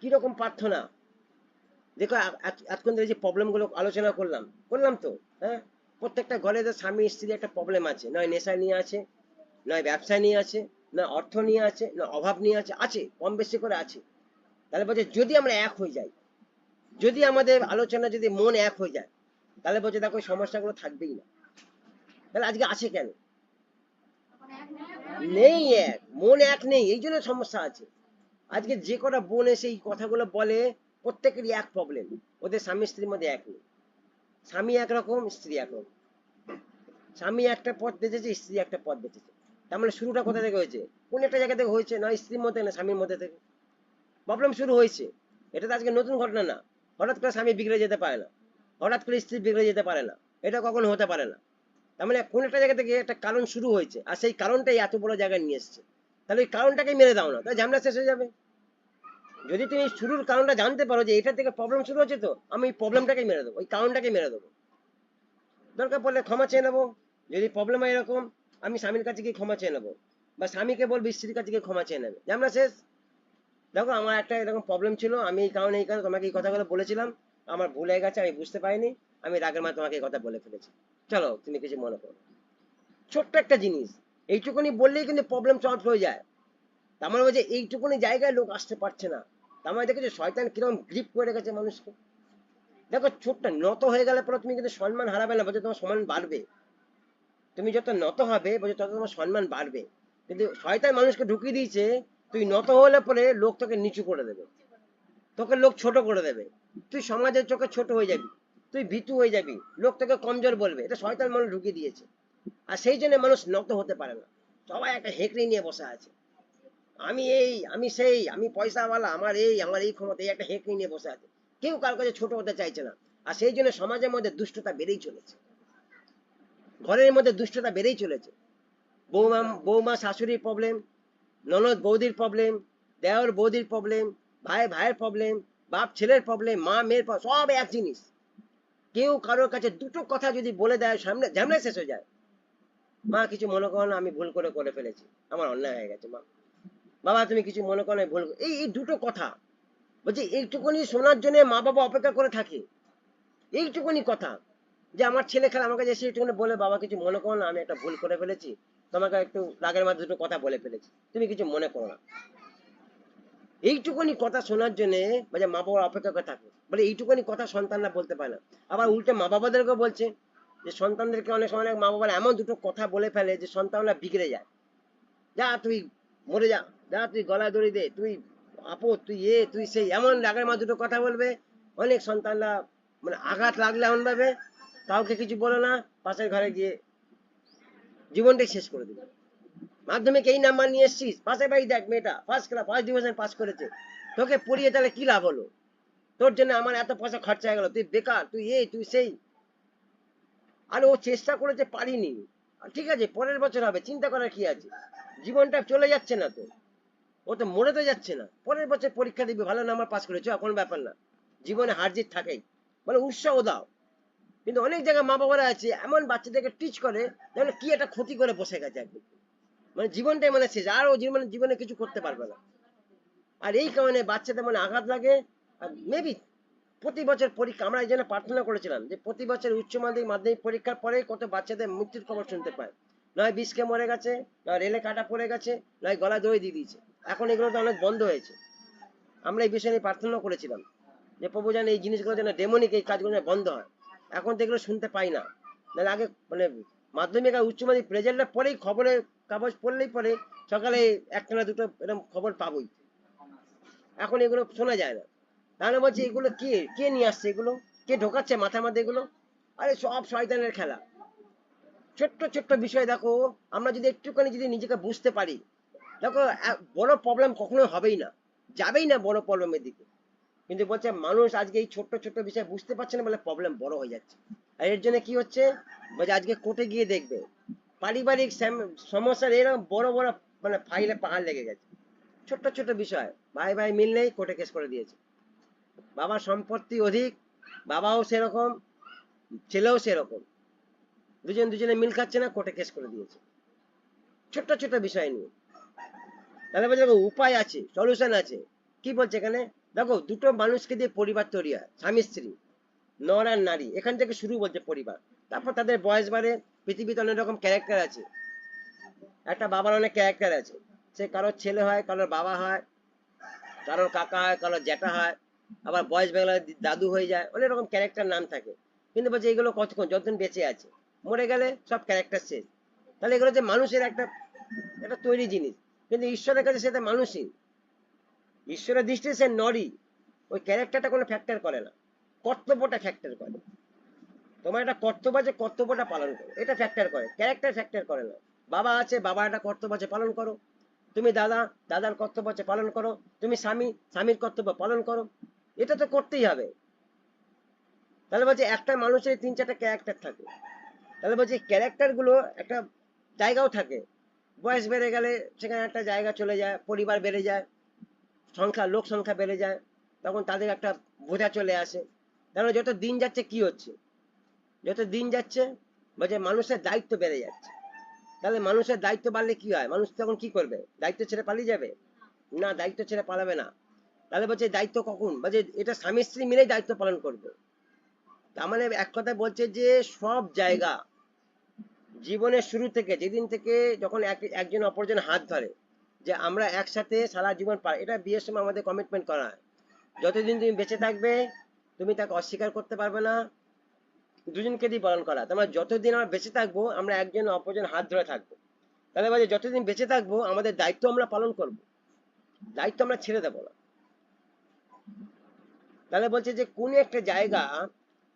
কিরকম প্রার্থনা? দেখো এতক্ষণ ধরে যে প্রবলেম গুলো আলোচনা করলাম তো, হ্যাঁ, প্রত্যেকটা ঘরে তো স্বামী স্ত্রী একটা প্রবলেম আছে, নয় নেশা নিয়ে আছে, নয় ব্যবসা নিয়ে আছে, না অর্থ নিয়ে আছে, না অভাব নিয়ে আছে, আছে কম বেশি করে আছে। তাহলে বলছে যদি আমরা এক হয়ে যাই, যদি আমাদের আলোচনা যদি মন এক হয়ে যায়, তাহলে বলছে দেখো সমস্যাগুলো থাকবেই না। তাহলে আজকে আছে কেন? নেই, এক মন এক নেই, এই জন্য সমস্যা আছে। আজকে যে কটা বোন এসে এই কথাগুলো বলে, প্রত্যেকেরই এক প্রবলেম, ওদের স্বামী স্ত্রীর মধ্যে এক নেই। স্বামী একরকম, স্ত্রী একরকম। স্বামী একটা পথ বেঁচেছে, স্ত্রী একটা পথ বেঁচেছে। তার মানে শুরুটা কোথা থেকে হয়েছে? কোন একটা জায়গা থেকে হয়েছে, নয় স্ত্রীর মধ্যে না স্বামীর মধ্যে থেকে প্রবলেম শুরু হয়েছে। এটা তো আজকে নতুন ঘটনা না। হঠাৎ করে স্বামী বিগড়ে যেতে পারে না, হঠাৎ করে স্ত্রী বিগড়ে যেতে পারে না, এটা কখনো হতে পারে না। তার মানে কোন একটা জায়গা থেকে একটা কারণ শুরু হয়েছে, আর সেই কারণটাই এত বড় জায়গায় নিয়ে এসছে। তাহলে ওই কারণটাকে মেরে দাও না, তাহলে ঝামেলা শেষ হয়ে যাবে। যদি তুমি শুরুর কারণটা জানতে পারো যে এটা থেকে প্রবলেম শুরু হচ্ছে, তো আমি এই প্রবলেমটাকেই মেরে দেবো, ওই কারণটাকে মেরে দেবো। দরকার পড়লে ক্ষমা চেয়ে নেবো। যদি প্রবলেম হয় এরকম, আমি স্বামীর কাছে গিয়ে ক্ষমা চেয়ে নেবো, বা স্বামীকে বলবো স্ত্রীর কাছে গিয়ে ক্ষমা চেয়ে নেবে, ঝামেলা শেষ। দেখো আমার একটা এরকম প্রবলেম ছিল, আমি এই কারণে তোমাকে এই কথাগুলো বলেছিলাম, আমার ভুল হয়ে গেছে, আমি বুঝতে পারিনি, আমি রাগের মাথায় তোমাকে এই কথা বলে ফেলেছি, চলো তুমি কিছু মনে করো। ছোট্ট একটা জিনিস, এইটুকুনি বললেই কিন্তু প্রবলেম সলভ হয়ে যায়। তার মানে হচ্ছে এইটুকুনি জায়গায় লোক আসতে পারছে না। তার মানে দেখেছো শয়তান কিরকম গ্রিপ করে রেখেছে মানুষকে। দেখো ছোট্ট নত হয়ে গেলে পরে তুমি কিন্তু সম্মান হারাবে না, বলছে তোমার সম্মান বাড়বে। তুমি যত নত হবে বলছে তত তোমার সম্মান বাড়বে। কিন্তু শয়তান মানুষকে ঢুকিয়ে দিয়েছে, তুই নত হলে পরে লোক তোকে নিচু করে দেবে, তোকে লোক ছোট করে দেবে, তুই সমাজের চোখে ছোট হয়ে যাবি, তুই ভীতু হয়ে যাবি, লোক তোকে কমজোর বলবে। এটা শয়তান মানুষ ঢুকিয়ে দিয়েছে। আর সেই জন্য মানুষ নত হতে পারে না, সবাই একটা হেঁকড়ি নিয়ে বসে আছে। আমি এই, আমি সেই, আমি পয়সাওয়ালা, আমার এই ক্ষমতা, এই একটা হেঁকড়ি নিয়ে বসে আছে। কেউ কার কাছে ছোট হতে চাইছে না। আর সেই জন্য সমাজের মধ্যে দুষ্টতা বেড়েই চলেছে, ঘরের মধ্যে দুষ্টতা বেড়েই চলেছে। বৌমা বৌমা শাশুড়ির প্রবলেম, ননদ বৌদির প্রবলেম, দেওর বৌদির প্রবলেম, ভাই ভাইয়ের প্রবলেম, বাপ ছেলের প্রবলেম, মা মেয়ের সব এক জিনিস। কেউ কারোর কাছে দুটো কথা যদি বলে দেয়, সামনে ঝামেলা শেষ হয়ে যায়। মা কিছু মনে করো না, আমি ভুল করে ফেলেছি, আমার অন্যায় হয়ে গেছে। মা, বাবা তুমি কিছু মনে করো না, ভুল, এই এই দুটো কথা বলছি, এইটুকুনি শোনার জন্য মা বাবা অপেক্ষা করে থাকে। এইটুকুনি কথা, যে আমার ছেলে খেলা আমার কাছে এসে একটুখানি বলে, বাবা কিছু মনে করো না, আমি একটা ভুল করে ফেলেছি, তোমাকে একটু রাগের মাঝে দুটো কথা বলে ফেলেছি, তুমি কিছু মনে করো না। এইটুকুনি কথা শোনার জন্য মানে মা বাবা অপেক্ষা করে থাকে। বলে এইটুকুনি কথা সন্তানরা বলতে পারে না। আবার উল্টে মা বাবাদেরকে বলছে যে সন্তানদেরকে অনেক সময় মা বাবারা এমন দুটো কথা বলে ফেলে যে সন্তানরা বিগড়ে যায়। যা তুই মরে যা, যা তুই গলায় দড়ি দে, তুই আপদ, তুই তুই সেই, এমন রাগের মা দুটো কথা বলবে। অনেক সন্তানরা মানে আঘাত লাগলে এমন ভাবে কাউকে কিছু বলে না, পাশের ঘরে গিয়ে জীবনটাই শেষ করে দিবে। মাধ্যমিক এই নাম্বার নিয়ে এসছিস, পাশের বাড়ি দেখ মেয়েটা first class first division pass করেছে, তোকে পড়িয়ে তাহলে কি লাভ হলো? তোর জন্য আমার এত পয়সা খরচা হয়ে গেল, তুই বেকার, তুই তুই সেই। আর ও চেষ্টা করেছে, পারিনি, ঠিক আছে পরের বছর হবে, চিন্তা করার কি আছে? জীবনটা চলে যাচ্ছে না তো, ও তো মরে তো যাচ্ছে না, পরের বছর পরীক্ষা দিবে, ভালো নাম্বার পাস করেছো, এখন ব্যাপার না, জীবনে হার জিত থাকেই, মানে উৎসাহ দাও। কিন্তু অনেক জায়গায় মা বাবারা আছে এমন বাচ্চাদেরকে টিচ করে যেন কি একটা ক্ষতি করে বসে গেছে একদম, মানে জীবনটাই মানে শেষ, আর ও জীবনে কিছু করতে পারবে না। আর এই কারণে বাচ্চাদের মনে আঘাত লাগে। আর মেবি প্রতি বছর পরীক্ষা, আমরা এই জন্য প্রার্থনা করেছিলাম যে প্রতি বছর উচ্চ মাধ্যমিক পরীক্ষার পরে কত বাচ্চাদের মৃত্যুর খবর শুনতে পায়, নয় বিষকে মরে গেছে, নয় রেলে কাটা পড়ে গেছে, নয় গলা দড়ি দিয়ে দিয়েছে। এখন এগুলো তো অনেক বন্ধ হয়েছে। আমরা এই বিষয়ে নিয়ে প্রার্থনা করেছিলাম যে প্রভু যেন এই জিনিসগুলো যেন ডেমনিক এই কাজগুলো যেন বন্ধ হয়। এখন তো এগুলো শুনতে পাই না। নাহলে আগে মানে মাধ্যমিক আর উচ্চ মাধ্যমিক রেজাল্টটা পরেই খবরের কাগজ পড়লেই পরে সকালে একটা না দুটো এরকম খবর পাবোই। এখন এগুলো শোনা যায় না। তাহলে বলছি এগুলো কে কে নিয়ে আসছে, এগুলো কে ঢোকাচ্ছে মাথার মধ্যে এগুলো? আরে সব শয়তানের খেলা। ছোট্ট ছোট্ট বিষয় দেখো, আমরা যদি একটুখানি যদি নিজেকে বুঝতে পারি, দেখো বড় প্রবলেম কখনো হবেই না, যাবেই না বড় প্রবলেমের দিকে। কিন্তু বলছে মানুষ আজকে এই ছোট্ট ছোট্ট বিষয় বুঝতে পারছে না বলে প্রবলেম বড় হয়ে যাচ্ছে। আর এর জন্য কি হচ্ছে, বলছে আজকে কোর্টে গিয়ে দেখবে পারিবারিক সমস্যার এরকম বড় বড় মানে ফাইলে পাহাড় লেগে গেছে। ছোট্ট ছোট্ট বিষয় ভাই ভাই মিল নেই, কোর্টে কেস করে দিয়েছে। বাবার সম্পত্তি অধিক, বাবাও সেরকম, ছেলেও সেরকম, দুজনে মিল খাচ্ছে না, কোর্টে কেস করে দিয়েছে ছোট্ট ছোট্ট বিষয় নিয়ে। তাহলে বলছে দেখো উপায় আছে, সলিউশন আছে। কি বলছে এখানে, দেখো দুটো মানুষকে দিয়ে পরিবার তৈরি হয়, স্বামী স্ত্রী, নর আর নারী, এখান থেকে শুরু বলছে পরিবার। তারপর তাদের বয়স বাড়ে, পৃথিবীতে অনেক রকম ক্যারেক্টার আছে। একটা বাবার অনেক ক্যারেক্টার আছে, সে কারোর ছেলে হয়, কারোর বাবা হয়, কারোর কাকা হয়, কারোর জ্যাঠা হয়, আবার বয়স বেলা দাদু হয়ে যায়, অনেক রকম ক্যারেক্টার নাম থাকে। কিন্তু বলছে এগুলো কতক্ষণ, যতদিন বেঁচে আছে, মরে গেলে সব ক্যারেক্টার শেষ। তাহলে এগুলো যে মানুষের একটা একটা তৈরি জিনিস, কিন্তু ঈশ্বরের কাছে সেটা মানুষই। ঈশ্বরের দৃষ্টিতে সে নরই, ওই ক্যারেক্টারটা কোনো ফ্যাক্টর করে না, কর্তব্যটা ফ্যাক্টর করে। তোমার একটা কর্তব্য আছে, কর্তব্যটা পালন করো, এটা ফ্যাক্টর করে, ক্যারেক্টার ফ্যাক্টর করে না। বাবা আছে, বাবা একটা কর্তব্য আছে, পালন করো। তুমি দাদা, দাদার কর্তব্য আছে, পালন করো। তুমি স্বামী, স্বামীর কর্তব্য পালন করো। এটা তো করতেই হবে। তাহলে বলছে একটা মানুষের 3-4টা ক্যারেক্টার থাকে। তাহলে বলছে ক্যারেক্টার গুলো একটা জায়গাও থাকে, বয়স বেড়ে গেলে সেখানে একটা জায়গা চলে যায়, পরিবার বেড়ে যায়, সংখ্যা লোক সংখ্যা বেড়ে যায়, তখন তাদের একটা বোঝা চলে আসে। তাহলে যত দিন যাচ্ছে কি হচ্ছে, যত দিন যাচ্ছে বলছে মানুষের দায়িত্ব বেড়ে যাচ্ছে। তাহলে মানুষের দায়িত্ব বাড়লে কি হয়, মানুষ তখন কি করবে, দায়িত্ব ছেড়ে পালিয়ে যাবে? না, দায়িত্ব ছেড়ে পালাবে না। তাহলে বলছে দায়িত্ব কখন, বলছে এটা স্বামী স্ত্রী মিলেই দায়িত্ব পালন করবে। তার মানে এক কথা বলছে যে সব জায়গা, জীবনের শুরু থেকে যেদিন থেকে যখন একজন অপরজন হাত ধরে, যে আমরা একসাথে সারা জীবন এটা বিয়ের সময় আমাদের কমিটমেন্ট করা হয়, যতদিন তুমি বেঁচে থাকবে তুমি তাকে অস্বীকার করতে পারবে না, দুজনকে দিয়ে পালন করা। তোমার যতদিন আমরা বেঁচে থাকবো আমরা একজন অপরজন হাত ধরে থাকবো। তাহলে বলছে যতদিন বেঁচে থাকবো আমাদের দায়িত্ব আমরা পালন করব, দায়িত্ব আমরা ছেড়ে দেবো না। তাহলে বলছে যে কোন একটা জায়গা,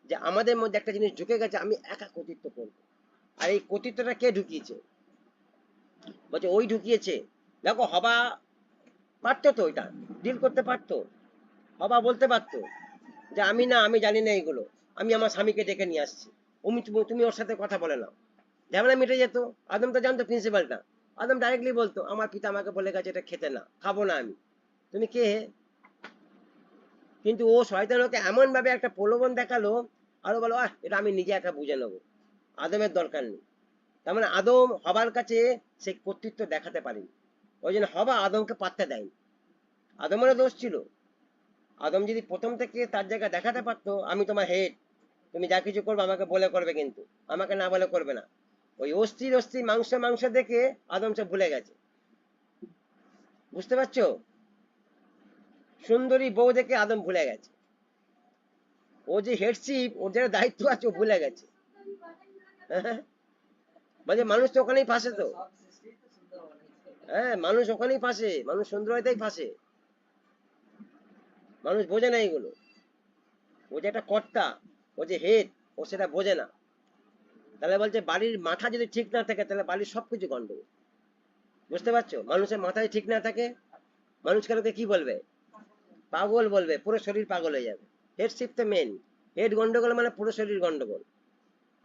যে আমাদের মধ্যে একটা জিনিস ঢুকে গেছে, আমি একা কর্তৃত্ব করবো। আর এই কর্তৃত্বটা কে ঢুকিয়েছে, বলছে ওই ঢুকিয়েছে। দেখো হবা পারতো তো, ওইটা ডিল করতে পারতো, হবা বলতে পারতো যে আমি না, আমি জানি না এগুলো, আমি আমার স্বামীকে ডেকে নিয়ে আসছি, তুমি ওর সাথে কথা বলে নাও, ঝামেলা মিটে যেত। আদম তো জানতো প্রিন্সিপালটা, আদম ডাইরেক্টলি বলতো আমার পিতা আমাকে বলে গেছে এটা খেতে না, খাবো না আমি, তুমি কে হে? কিন্তু ও শয়তান ওকে এমন ভাবে একটা প্রলোভন দেখালো, আরো বলো এটা আমি নিজে একা বুঝে নেবো, আদমের দরকার নেই। তার মানে আদম হবার কাছে সেই কর্তৃত্ব দেখাতে পারেনি, ওই জন্য হবা আদমকে পাত্তা দেয়নি। আদমেরও দোষ ছিল। আদম যদি প্রথম থেকে তার জায়গায় দেখাতে পারতো আমি তোমার হেড, তুমি যা কিছু করবে আমাকে বলে করবে, কিন্তু আমাকে না বলে করবে না, ওই অস্থির অস্থির মাংস মাংস দেখে আদম সব ভুলে গেছে। বুঝতে পারছো, সুন্দরী বউ দেখে আদম ভুলে গেছে, ও যে হেডশিপ, ওর যারা দায়িত্ব আছে ও ভুলে গেছে। মানে মানুষ তো ওখানেই ফাঁসে তো, সব সৃষ্টি তো সুন্দর বানিয়েছে। হ্যাঁ মানুষ ওখানেই ফাঁসে, মানুষ সুন্দর হইতেই ফাঁসে। মানুষ বোঝে না এগুলো, ও যে একটা কর্তা, ও যে হেড, ও সেটা বোঝে না। তাহলে বলছে বাড়ির মাথা যদি ঠিক না থাকে তাহলে বাড়ির সবকিছু গন্ডগোল। বুঝতে পারছো, মানুষের মাথায় ঠিক না থাকে, মানুষ কালকে কি বলবে, পাগল বলবে, পুরো শরীর পাগল হয়ে যাবে। হেডশিপ তো মেন, হেড গন্ডগোল মানে পুরো শরীর গন্ডগোল,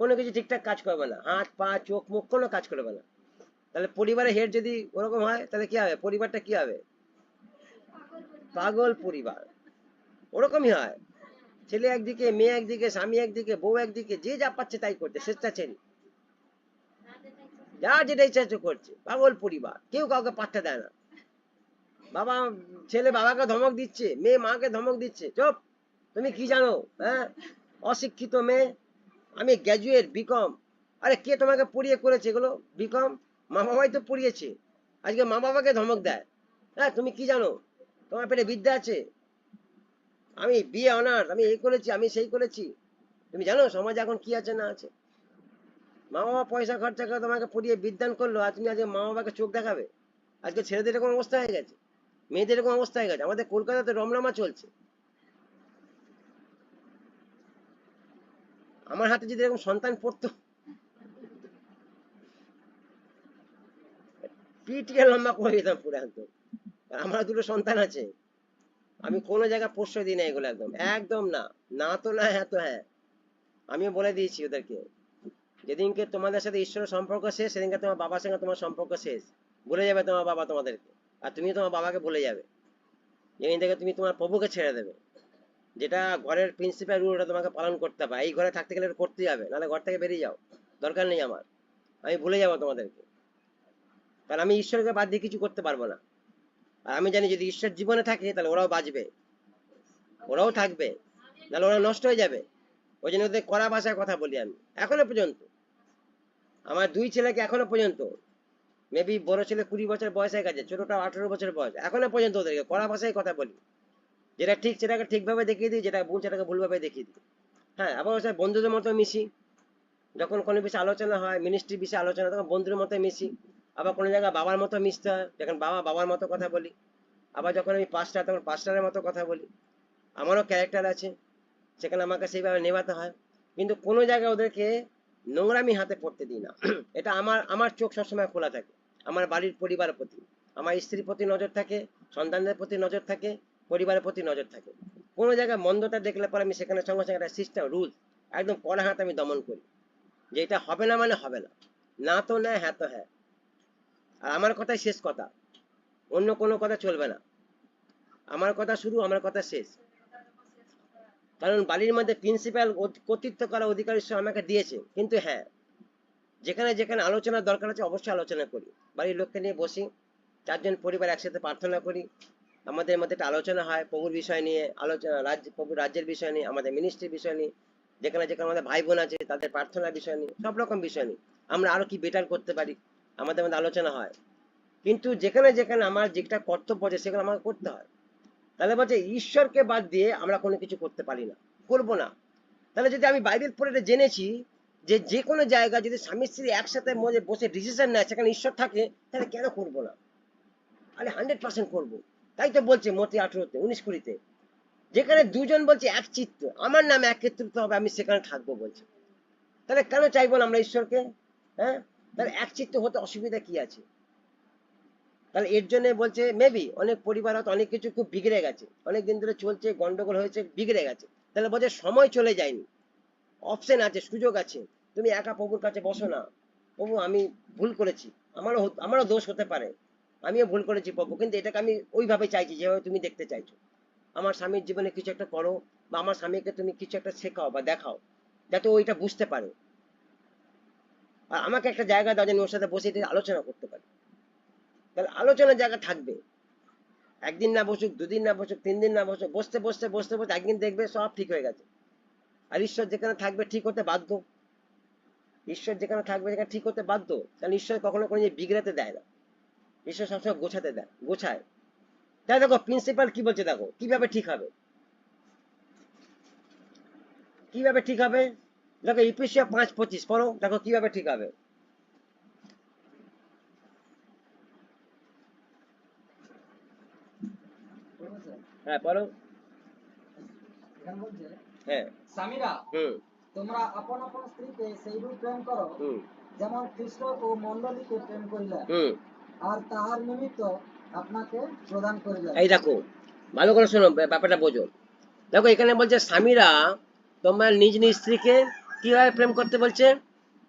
কোনো কিছু ঠিকঠাক কাজ করবে না, হাত পা চোখ মুখ কোনো কাজ করবে না। তাহলে পরিবারের হেড যদি ওরকম হয় তাহলে কি হবে, পরিবারটা কি হবে, পাগল পরিবার। ওরকমই হয়, ছেলে একদিকে, মেয়ে একদিকে, স্বামী একদিকে, বউ একদিকে, যে যা পাচ্ছে তাই করছে, স্বেচ্ছাচারী, যা যেটা ইচ্ছা করছে, পাগল পরিবার, কেউ কাউকে পাত্তা দেয় না। বাবা, ছেলে বাবাকে ধমক দিচ্ছে, মেয়ে মাকে ধমক দিচ্ছে, চুপ, তুমি কি জানো, হ্যাঁ অশিক্ষিত মেয়ে, আমি গ্র্যাজুয়েট বিকম। আরে কে তোমাকে পড়িয়ে করেছে এগুলো, বিকম? মা বাবাই তো পড়িয়েছে। আজকে মা বাবাকে ধমক দেয়, হ্যাঁ তুমি কি জানো, তোমার পেটে বিদ্যা আছে, আমি বিএ অনার্স, আমি এই করেছি, আমি সেই করেছি। তুমি জানো সমাজে এখন কি আছে না আছে? মা বাবা পয়সা খরচা করে তোমাকে পড়িয়ে বিদ্যান করলো, আর তুমি আজকে মা বাবাকে চোখ দেখাবে? আজকে ছেলেদের এরকম অবস্থা হয়ে গেছে, মেয়েদের এরকম অবস্থা হয়ে গেছে। আমাদের কলকাতাতে রমরমা চলছে। আমার হাতে যদি এরকম সন্তান পড়তো, পিটিয়ে লম্বা করে দিতাম পুরো একদম। আর আমার দুটো সন্তান আছে, আমি কোনো জায়গায় প্রশ্রয় দিই না এগুলো, একদম একদম না। না তো না, হ্যাঁ তো হ্যাঁ। আমিও বলে দিয়েছি ওদেরকে, যেদিনকে তোমাদের সাথে ঈশ্বরের সম্পর্ক শেষ, সেদিনকে তোমার বাবার সঙ্গে তোমার সম্পর্ক শেষ। ভুলে যাবে তোমার বাবা তোমাদেরকে, আর তুমি তোমার বাবাকে ভুলে যাবে। যেদিন থেকে তুমি তোমার প্রভুকে ছেড়ে দেবে, যেটা ঘরের প্রিন্সিপাল রুল, ওটা তোমাকে পালন করতে হবে। এই ঘরে থাকতে গেলে এটা করতেই হবে, নাহলে ঘর থেকে বেরিয়ে যাও, দরকার নেই আমার। আমি ভুলে যাবো তোমাদেরকে, কারণ আমি ঈশ্বরকে বাদ দিয়ে কিছু করতে পারবো না। আর আমি জানি যদি ঈশ্বর জীবনে থাকে তাহলে ওরাও বাঁচবে, ওরাও থাকবে, নাহলে ওরা নষ্ট হয়ে যাবে। ওই জন্য ওদের কড়া ভাষায় কথা বলি আমি এখনো পর্যন্ত। আমার দুই ছেলেকে এখনো পর্যন্ত, মেবি বড় ছেলে 20 বছর বয়স হয়ে গেছে, ছোটটা 18 বছর বয়স, এখনো পর্যন্ত ওদেরকে কড়া ভাষায় কথা বলি। যেটা ঠিক সেটাকে ঠিকভাবে দেখিয়ে দিই, যেটা ভুল সেটাকে ভুলভাবে দেখিয়ে দিই। হ্যাঁ, আবার ওর সাথে বন্ধুদের মতো মিশি। যখন কোনো বিষয়ে আলোচনা হয়, মিনিস্ট্রি বিষয়ে আলোচনা, তখন বন্ধুর মতো মিশি। আবার কোনো জায়গায় বাবার মতো মিশতে হয়, যখন বাবা বাবার মতো কথা বলি। আবার যখন আমি পাস্টার, তখন পাস্টারের মতো কথা বলি। আমারও ক্যারেক্টার আছে, সেখানে আমাকে সেইভাবে নেভাতে হয়। কিন্তু কোনো জায়গায় ওদেরকে নোংরামি হাতে পড়তে দিই না। এটা আমার আমার চোখ সবসময় খোলা থাকে। আমার বাড়ির পরিবারের প্রতি, আমার স্ত্রীর প্রতি নজর থাকে, সন্তানদের প্রতি নজর থাকে, পরিবারের প্রতি নজর থাকে। কোনো জায়গায় মন্দটা দেখলে পরে আমি সেখানে সঙ্গে সঙ্গে একটা সিস্টেম রুল একদম কড়া হাতে আমি দমন করি, যে এটা হবে না মানে হবে না, না তো না, হ্যাঁ তো হ্যাঁ। আর আমার কথাই শেষ কথা, অন্য কোনো কথা চলবে না। আমার কথা শুরু, আমার কথা শেষ। কারণ বাড়ির মধ্যে প্রিন্সিপাল কর্তৃত্ব করার অধিকার ঈশ্বর আমাকে দিয়েছে। কিন্তু হ্যাঁ, যেখানে যেখানে আলোচনার দরকার আছে অবশ্যই আলোচনা করি। বাড়ির লোককে নিয়ে বসি, 4 জন পরিবার একসাথে প্রার্থনা করি, আমাদের মধ্যে একটা আলোচনা হয় প্রভুর বিষয় নিয়ে, আলোচনা প্রভুর রাজ্যের বিষয় নিয়ে, আমাদের মিনিস্ট্রির বিষয় নিয়ে, যেখানে যেখানে আমাদের ভাই বোন আছে তাদের প্রার্থনার বিষয় নিয়ে, সব রকম বিষয় নিয়ে আমরা আরো কি বেটার করতে পারি, আমাদের মধ্যে আলোচনা হয়। কিন্তু যেখানে যেখানে আমার যেটা কর্তব্য আছে সেগুলো আমাকে করতে হয়। তাহলে বলছে ঈশ্বরকে বাদ দিয়ে আমরা কোনো কিছু করতে পারি না, করবো না। তাহলে যদি আমি বাইবেল পড়ে এটা জেনেছি যে যে কোনো জায়গায় যদি স্বামী স্ত্রী একসাথে মধ্যে বসে ডিসিশন নেয় সেখানে ঈশ্বর থাকে, তাহলে কেন করবো না? আরে 100% করবো। তাই তো বলছে মতি 18-তে 19-20-তে, যেখানে দুজন বলছে এক চিত্ত, আমার নামে একত্রিত হবে, আমি সেখানে থাকবো বলছে। তাহলে কেন চাইবো না আমরা ঈশ্বরকে? হ্যাঁ, তাহলে এক চিত্ত হতে অসুবিধা কি আছে? তাহলে এর জন্য বলছে মেবি অনেক পরিবার হয়তো অনেক কিছু খুব বিগড়ে গেছে, অনেক দিন ধরে চলছে, গন্ডগোল হয়েছে, বিগড়ে গেছে। তাহলে বলছে সময় চলে যায়নি, অপশন আছে, সুযোগ আছে। তুমি একা প্রভুর কাছে বসো না, প্রভু আমি ভুল করেছি, আমারও দোষ হতে পারে, আমিও ভুল করেছি প্রভু, কিন্তু এটাকে আমি ওইভাবে চাইছি যেভাবে তুমি দেখতে চাইছো। আমার স্বামীর জীবনে কিছু একটা করো, বা আমার স্বামীকে তুমি কিছু একটা শেখাও বা দেখাও, যাতে ওইটা বুঝতে পারে। আর আমাকে একটা জায়গা দাও যেন ওর সাথে বসে এটা আলোচনা করতে পারি। তাহলে আলোচনার জায়গা থাকবে। একদিন না বসুক, 2 দিন না বসুক, 3 দিন না বসুক, বসতে বসতে বসতে বসতে একদিন দেখবে সব ঠিক হয়ে গেছে। আর ঈশ্বর যেখানে থাকবে ঠিক হতে বাধ্য, ঈশ্বর যেখানে থাকবে যেখানে ঠিক হতে বাধ্য। কারণ ঈশ্বর কখনো কোনো জিনিস বিগড়াতে দেয় না, ঈশ্বর সবসময় গোছাতে দেয়, গোছায়। তাই দেখো প্রিন্সিপাল কি বলছে, দেখো কিভাবে ঠিক হবে, কিভাবে ঠিক হবে। দেখো ইফেসীয় 5:25 পড়ো, দেখো কিভাবে ঠিক হবে। বলেছে, হ্যাঁ পড়ো। এখানে বলছে, হ্যাঁ। স্বামীরা হুম। তোমরা আপন আপন স্ত্রীকে সেইরূপ প্রেম করো, হুম। যেমন খ্রিস্ট ও মণ্ডলীকে প্রেম করিলেন, হুম। আর তাহার নিমিত্ত আপনাকে প্রদান করিলেন। এই দেখো, ভালো করে শোনো, ব্যাপারটা বোঝো। দেখো এখানে বলছে স্বামীরা তোমার নিজ নিজ স্ত্রীকে কিভাবে প্রেম করতে বলছে।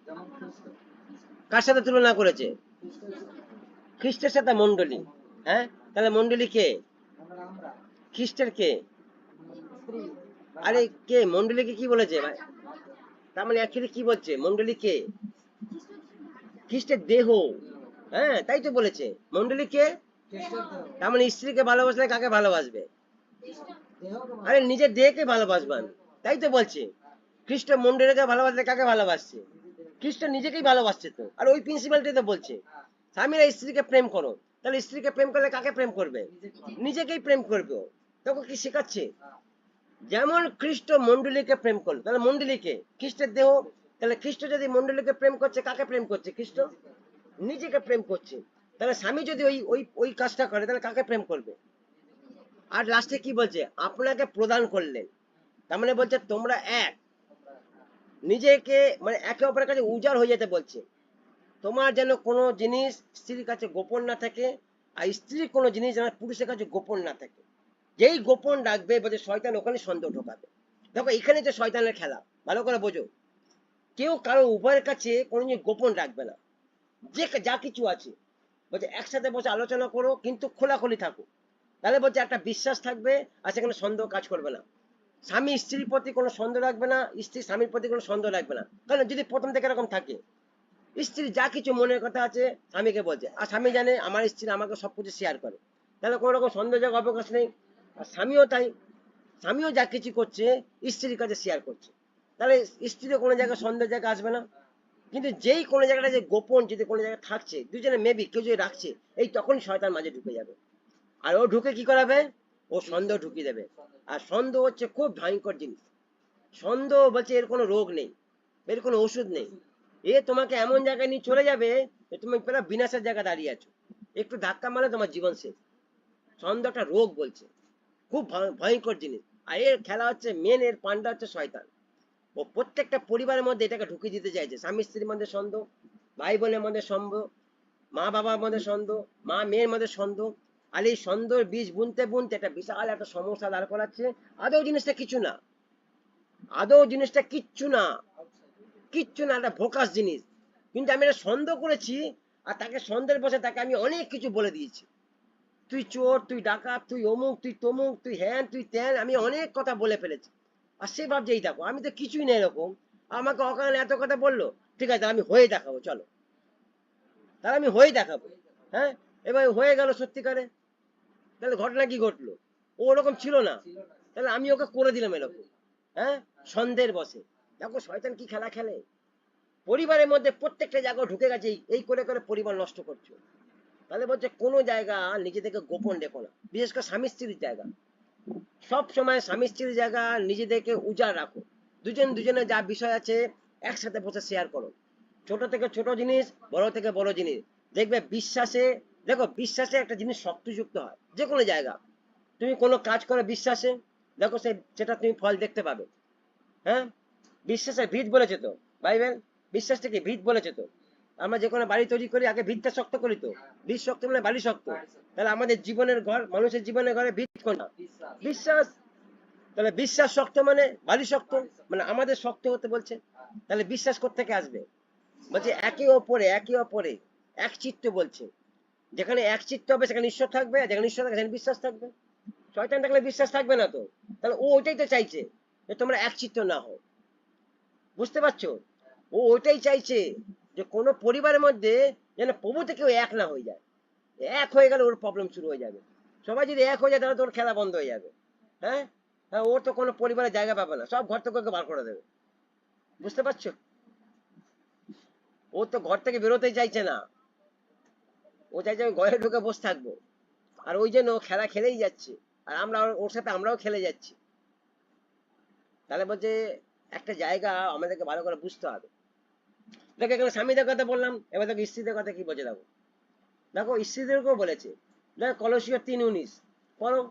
যেমন খ্রিস্ট, কার সাথে তুলনা করেছে? খ্রিস্ট খ্রিস্টের সাথে মণ্ডলী। হ্যাঁ, তাহলে মণ্ডলী কে? আমরা আমরা খ্রিস্টের কে? স্ত্রী বা আরে কে মণ্ডলীকে কি বলেছে ভাই? তার মানে অ্যাকচুয়ালি কি বলছে, মণ্ডলী কে? খ্রিস্টের দেহ। হ্যাঁ, তাই তো বলেছে মণ্ডলী কে। খ্রিস্টের দেহ, তার মানে স্ত্রীকে ভালোবাসলে কাকে ভালোবাসবে? দেহকে আরে ভালোবাসে, নিজের দেহকে ভালোবাসবেন, তাই তো বলছে। খ্রিস্ট মণ্ডলীকে ভালোবাসলে কাকে ভালোবাসছে? খ্রিস্ট নিজেকেই ভালোবাসছে তো। আর ওই প্রিন্সিপালটাই তো বলছে স্বামীরা স্ত্রীকে প্রেম করো। তাহলে স্ত্রীকে প্রেম করলে কাকে প্রেম করবে? নিজেকেই প্রেম করবে। তখন কি শেখাচ্ছে? যেমন খ্রিস্ট মণ্ডলীকে প্রেম করলো, তাহলে মণ্ডলীকে খ্রিস্টের দেহ, তাহলে খ্রিস্ট যদি মন্ডলীকে প্রেম করছে, কাকে প্রেম করছে? খ্রিস্ট নিজেকে প্রেম করছে। তাহলে স্বামী যদি ওই ওই ওই কাজটা করে, তাহলে কাকে প্রেম করবে? আর লাস্টে কি বলছে? আপনাকে প্রদান করলেন। তার মানে বলছে তোমরা এক, নিজেকে মানে একে অপরের কাছে উজাড় হয়ে যেতে বলছে। তোমার যেন কোনো জিনিস স্ত্রীর কাছে গোপন না থাকে, আর স্ত্রীর কোনো জিনিস যেন পুরুষের কাছে গোপন না থাকে। যেই গোপন রাখবে বলছে শয়তান ওখানে সন্দেহ ঢোকাবে। দেখো এখানে যে শয়তানের খেলা, ভালো করে বোঝো। কেউ কারো উভয়ের কাছে কোনো জিনিস গোপন রাখবে না। যে যা কিছু আছে বলছে একসাথে বসে আলোচনা করো, কিন্তু খোলাখুলি থাকো। তাহলে বলছে একটা বিশ্বাস থাকবে, আর সেখানে সন্দেহ কাজ করবে না। স্বামী স্ত্রীর প্রতি কোনো সন্দেহ রাখবে না, স্ত্রী স্বামীর প্রতি কোনো সন্দেহ রাখবে না। কারণ যদি প্রথম থেকে এরকম থাকে, স্ত্রী যা কিছু মনের কথা আছে স্বামীকে বলছে, আর স্বামী জানে আমার স্ত্রী আমাকে সবকিছু শেয়ার করে, তাহলে কোনো রকম সন্দেহ অবকাশ নেই। আর স্বামীও তাই, স্বামীও যা কিছু করছে স্ত্রীর কাছে শেয়ার করছে, তাহলে স্ত্রীরও কোনো জায়গায় সন্দেহ জায়গা আসবে না। কিন্তু যেই কোনো জায়গাটা যে গোপন যদি কোনো জায়গায় থাকছে, দুজনে মেবি কেউ যদি রাখছে, এই তখনই শয়তান মাঝে ঢুকে যাবে। আর ও ঢুকে কি করাবে? ও সন্দেহ ঢুকিয়ে দেবে। আর সন্দেহ হচ্ছে খুব ভয়ঙ্কর জিনিস। সন্দেহ বলছে এর কোনো রোগ নেই, এর কোনো ওষুধ নেই। এ তোমাকে এমন জায়গায় নিয়ে চলে যাবে যে তুমি পুরো বিনাশের জায়গায় দাঁড়িয়ে আছো, একটু ধাক্কা মারলে তোমার জীবন শেষ। সন্দেহ একটা রোগ বলছে, খুব ভয়ঙ্কর জিনিস। আর এর খেলা হচ্ছে মেন, এর পান্ডা হচ্ছে শয়তান। ও প্রত্যেকটা পরিবারের মধ্যে এটাকে ঢুকিয়ে দিতে চাইছে। স্বামী স্ত্রীর মধ্যে সন্দেহ, ভাই বোনের মধ্যে সন্দেহ, মা বাবার মধ্যে সন্দেহ, মা মেয়ের মধ্যে সন্দেহ। আর এই সন্দেহের বীজ বুনতে বুনতে একটা বিশাল একটা সমস্যা দাঁড় করাচ্ছে। আদৌ জিনিসটা কিছু না, আদৌ জিনিসটা কিচ্ছু না, কিচ্ছু না, একটা ভোকাস জিনিস। কিন্তু আমি এটা সন্দেহ করেছি, আর তাকে সন্দেহের বসে তাকে আমি অনেক কিছু বলে দিয়েছি। তুই চোর, তুই ডাকাত, তুই অমুক, তুই তমুক, তুই হ্যান, তুই ত্যান, আমি অনেক কথা বলে ফেলেছি। আর সে ভাবছে এই দেখো আমি তো কিছুই নেই এরকম, আমাকে অকারণে এত কথা বললো, ঠিক আছে আমি হয়ে দেখাবো, চলো তাহলে আমি হয়ে দেখাবো। হ্যাঁ, এবার হয়ে গেল সত্যিকারে। তাহলে ঘটনা কি ঘটলো? ও ওরকম ছিল না, তাহলে আমি ওকে করে দিলাম এরকম। হ্যাঁ, সন্দেহের বসে। দেখো শয়তান কি খেলা খেলে। পরিবারের মধ্যে প্রত্যেকটা জায়গায় ঢুকে গেছে, এই করে করে পরিবার নষ্ট করছো। তাহলে বলছে কোনো জায়গা নিজেদেরকে গোপন রেখো না, বিশেষ করে স্বামী স্ত্রীর জায়গা। সব সময় স্বামী স্ত্রীর জায়গা নিজেদেরকে উজাড় রাখো। দুজন দুজনের যা বিষয় আছে একসাথে বসে শেয়ার করো। ছোট থেকে ছোট জিনিস, বড় থেকে বড় জিনিস। দেখবে বিশ্বাসে, দেখো বিশ্বাসে একটা জিনিস শক্তযুক্ত হয় যে কোনো জায়গা। তুমি কোনো কাজ করো বিশ্বাসে, দেখো সেটা তুমি ফল দেখতে পাবে। হ্যাঁ, বিশ্বাসের ভিত বলেছে তো বাইবেল, বিশ্বাসটা কি ভিত বলেছে তো। আমরা যে কোনো বাড়ি তৈরি করি আগে ভিতটা শক্ত করি তো, ভিত শক্ত মানে বাড়ি শক্ত। তাহলে আমাদের জীবনের ঘর, মানুষের জীবনের ঘরে ভিত কোনটা? বিশ্বাস। তাহলে বিশ্বাস শক্ত মানে বাড়ি শক্ত, মানে আমাদের শক্ত হতে বলছে। তাহলে বিশ্বাস কোত্থেকে আসবে? বলছে একে অপরে, একে অপরে এক চিত্ত বলছে। যেখানে এক চিত্ত হবে সেখানে ঈশ্বর থাকবে, আর যেখানে ঈশ্বর থাকবে সেখানে বিশ্বাস থাকবে। শয়তান থাকলে বিশ্বাস থাকবে না তো। তাহলে ও ওইটাই তো চাইছে, যে তোমরা এক চিত্ত না হও। বুঝতে পারছো? ও ওইটাই চাইছে, যে কোনো পরিবারের মধ্যে যেন প্রভু থেকে এক না হয়ে যায়। এক হয়ে গেলে ওর প্রবলেম শুরু হয়ে যাবে। সবাই যদি এক হয়ে যায় তাহলে তোর খেলা বন্ধ হয়ে যাবে। হ্যাঁ, হ্যাঁ, ওর তো কোনো পরিবারে জায়গা পাবে না, সব ঘর থেকে ওকে বার করে দেবে। বুঝতে পারছো? ও তো ঘর থেকে বেরোতেই চাইছে না, ও চাইছে আমি ঘরে ঢুকে বসে থাকবো। আর ওই জন্য ও খেলা খেলেই যাচ্ছে, আর আমরা ওর সাথে আমরাও খেলে যাচ্ছি। তাহলে বলছে একটা জায়গা আমাদেরকে ভালো করে বুঝতে হবে। দেখো এখানে স্বামীদের কথা বললাম, এবার দেখো স্ত্রীদের কথা কি বলছে। দেখো দেখো স্ত্রীদেরকেও বলেছে। দেখো কলসীয় 3:19 পড়ো।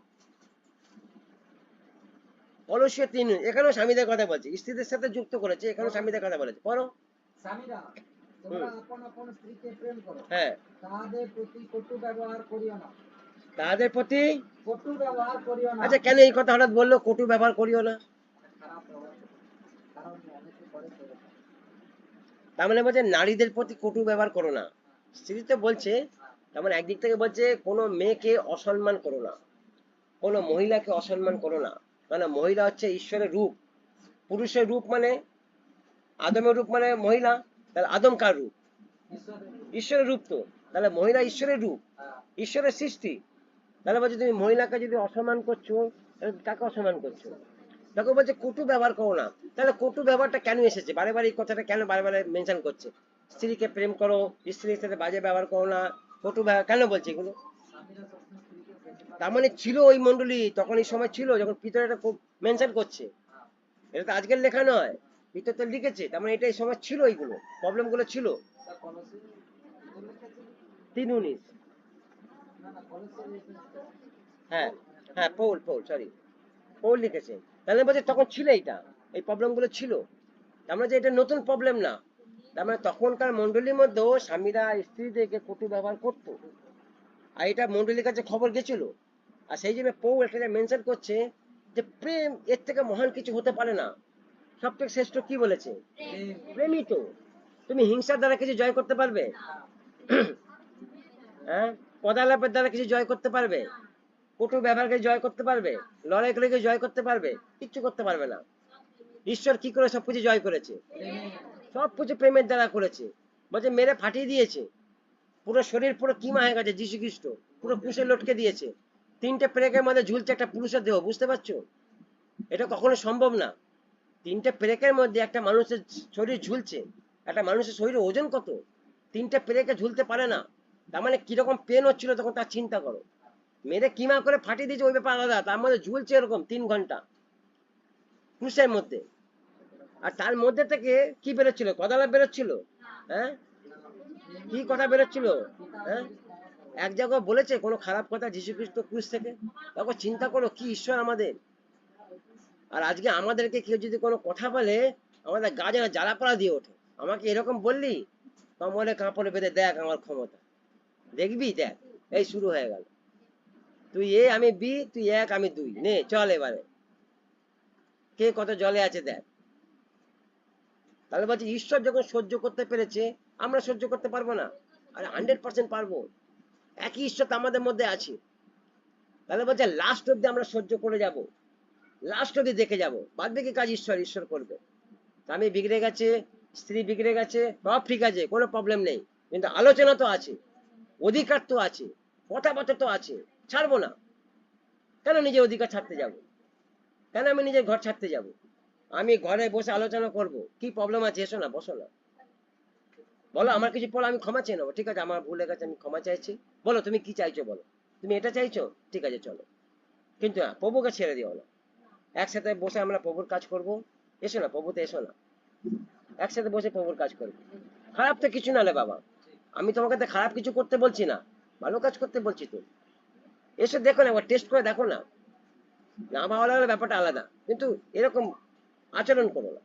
কলসীয় 3:19 এখানেও স্বামীদের কথা বলছে, স্ত্রীদের সাথে যুক্ত করেছে, এখানেও স্বামীদের কথা বলেছে, পড়ো। স্বামীরা তোমরা আপন আপন স্ত্রীকে প্রেম করো, হ্যাঁ, তাহাদের প্রতি কটু ব্যবহার করিও না। তাদের প্রতি কটু ব্যবহার করিও না। আচ্ছা, কেন এই কথা হঠাৎ বললো কটু ব্যবহার করিও না? খারাপ ব্যবহার করো। কারণ অনেকে করে তো এরকম। তার মানে বলছে নারীদের প্রতি কটু ব্যবহার করো না। স্ত্রী তো বলছে, তার মানে একদিক থেকে বলছে কোনো মেয়েকে অসম্মান করো না, কোনো মহিলাকে অসম্মান করো না। মানে মহিলা হচ্ছে ঈশ্বরের রূপ, পুরুষের রূপ মানে আদমের রূপ মানে মহিলা, তাহলে আদম কার রূপ? ঈশ্বরের রূপ তো। তাহলে মহিলা ঈশ্বরের রূপ, ঈশ্বরের সৃষ্টি। তাহলে বলছে তুমি মহিলাকে যদি অসম্মান করছো, তাহলে কাকে অসম্মান করছো? দেখো বলছে কটু ব্যবহার করো না। তাহলে কটু ব্যবহারটা কেন এসেছে বারে বারে, এই কথাটা কেন বারে বারে মেনশন করছে? স্ত্রীকে প্রেম করো, স্ত্রীর সাথে বাজে ব্যবহার করো না, কটু ব্যবহার কেন বলছে এগুলো? তার মানে ছিল ওই মন্ডলী তখন, এই সময় ছিল যখন পিতর এটা খুব মেনশন করছে। এটা তো আজকের লেখা নয়, পিতর তো লিখেছে, তার মানে এটাই সময় ছিল, এইগুলো প্রবলেম গুলো ছিল। স্যার কলসি ভিতর লিখেছে 3:19। না কলসি লিখেছে হ্যাঁ হ্যাঁ, পৌল সরি, পৌল লিখেছে। তাহলে বলছে তখন ছিল এইটা, এই প্রবলেম গুলো ছিল। তার মানে যে এটা নতুন প্রবলেম না। তার মানে তখনকার মন্ডলীর মধ্যেও স্বামীরা স্ত্রীদেরকে কটু ব্যবহার করতো, আর এটা মন্ডলীর কাছে খবর গেছিল। আর সেই জন্য পৌল একটা মেনশন করছে যে প্রেম এর থেকে মহান কিছু হতে পারে না। সবথেকে শ্রেষ্ঠ কি বলেছে? প্রেম প্রেমই তো। তুমি হিংসার দ্বারা কিছু জয় করতে পারবে? হ্যাঁ, পদালাপের দ্বারা কিছু জয় করতে পারবে? কটু ব্যবহারকে জয় করতে পারবে? লড়াই করে কি জয় করতে পারবে? কিচ্ছু করতে পারবে না। ঈশ্বর কি করে সবকিছু জয় করেছে? প্রেমে সবকিছু প্রেমের দ্বারা করেছে। বলছে মেরে ফাটিয়ে দিয়েছে, পুরো শরীর পুরো কিমা হয়ে গেছে, যীশু খ্রিস্ট পুরো ক্রুশে লটকে দিয়েছে। 3টে পেরেকের মধ্যে ঝুলছে একটা পুরুষের দেহ, বুঝতে পারছো? এটা কখনো সম্ভব না। 3টে পেরেকের মধ্যে একটা মানুষের শরীর ঝুলছে। একটা মানুষের শরীরে ওজন কত? 3টে পেরেকে ঝুলতে পারে না। তার মানে কিরকম পেন হচ্ছিল তখন তার চিন্তা করো। মেরে কিমা করে ফাটিয়ে দিয়েছে ওই ব্যাপার আলাদা, তার মধ্যে ঝুলছে এরকম 3 ঘন্টা ক্রুশের মধ্যে। আর তার মধ্যে থেকে কি বেরোচ্ছিল? কদালা বেরোচ্ছিল। হ্যাঁ, কি কথা বেরোচ্ছিল? হ্যাঁ, এক জায়গায় বলেছে কোনো খারাপ কথা যীশু খ্রিস্ট ক্রুশ থেকে? তখন চিন্তা করো কি ঈশ্বর আমাদের। আর আজকে আমাদেরকে কেউ যদি কোনো কথা বলে, আমাদের গা যেন জ্বালা পোড়া দিয়ে ওঠে। আমাকে এরকম বললি, কমরে কাপড়ে বেঁধে দেখ আমার ক্ষমতা, দেখবি দেখ, এই শুরু হয়ে গেল। তুই এ আমি বি, তুই 1 আমি 2, নে চল এবারে কে কত জলে আছে দেখ। তাহলে বলছি ঈশ্বর যখন সহ্য করতে পেরেছে, আমরা সহ্য করতে পারবো না? আরে 100% পারবো। একই ঈশ্বর তো আমাদের মধ্যে আছে। তাহলে বলছে লাস্ট অব্দি আমরা সহ্য করে যাব, লাস্ট অব্দি দেখে যাব, বাদ বাকি কাজ ঈশ্বর করবে। স্বামী বিগড়ে গেছে, স্ত্রী বিগড়ে গেছে, সব ঠিক আছে, কোনো প্রবলেম নেই, কিন্তু আলোচনা তো আছে, অধিকার তো আছে, কথাবার্তা তো আছে, ছাড়বো না। কেন নিজের অধিকার ছাড়তে যাব? কেন আমি নিজের ঘর ছাড়তে যাব? আমি ঘরে বসে আলোচনা করব, কি প্রবলেম আছে? এসো না, বসো না, বলো আমার কিছু বলো, আমি ক্ষমা চেয়ে নেবো। ঠিক আছে, আমার ভুল হয়ে গেছে, আমি ক্ষমা চাইছি। বলো তুমি কি চাইছো, বলো তুমি এটা চাইছো, ঠিক আছে চলো। কিন্তু না, প্রভুকে ছেড়ে দিও না। একসাথে বসে আমরা প্রভুর কাজ করব। এসো না, প্রভুতে এসো না, একসাথে বসে প্রভুর কাজ করবো। খারাপ তো কিছু না রে বাবা, আমি তোমাকে তো খারাপ কিছু করতে বলছি না, ভালো কাজ করতে বলছি। তো এসে দেখো না, একবার টেস্ট করে দেখো না। না ভালো লাগলে ব্যাপারটা আলাদা, কিন্তু এরকম আচরণ করো না।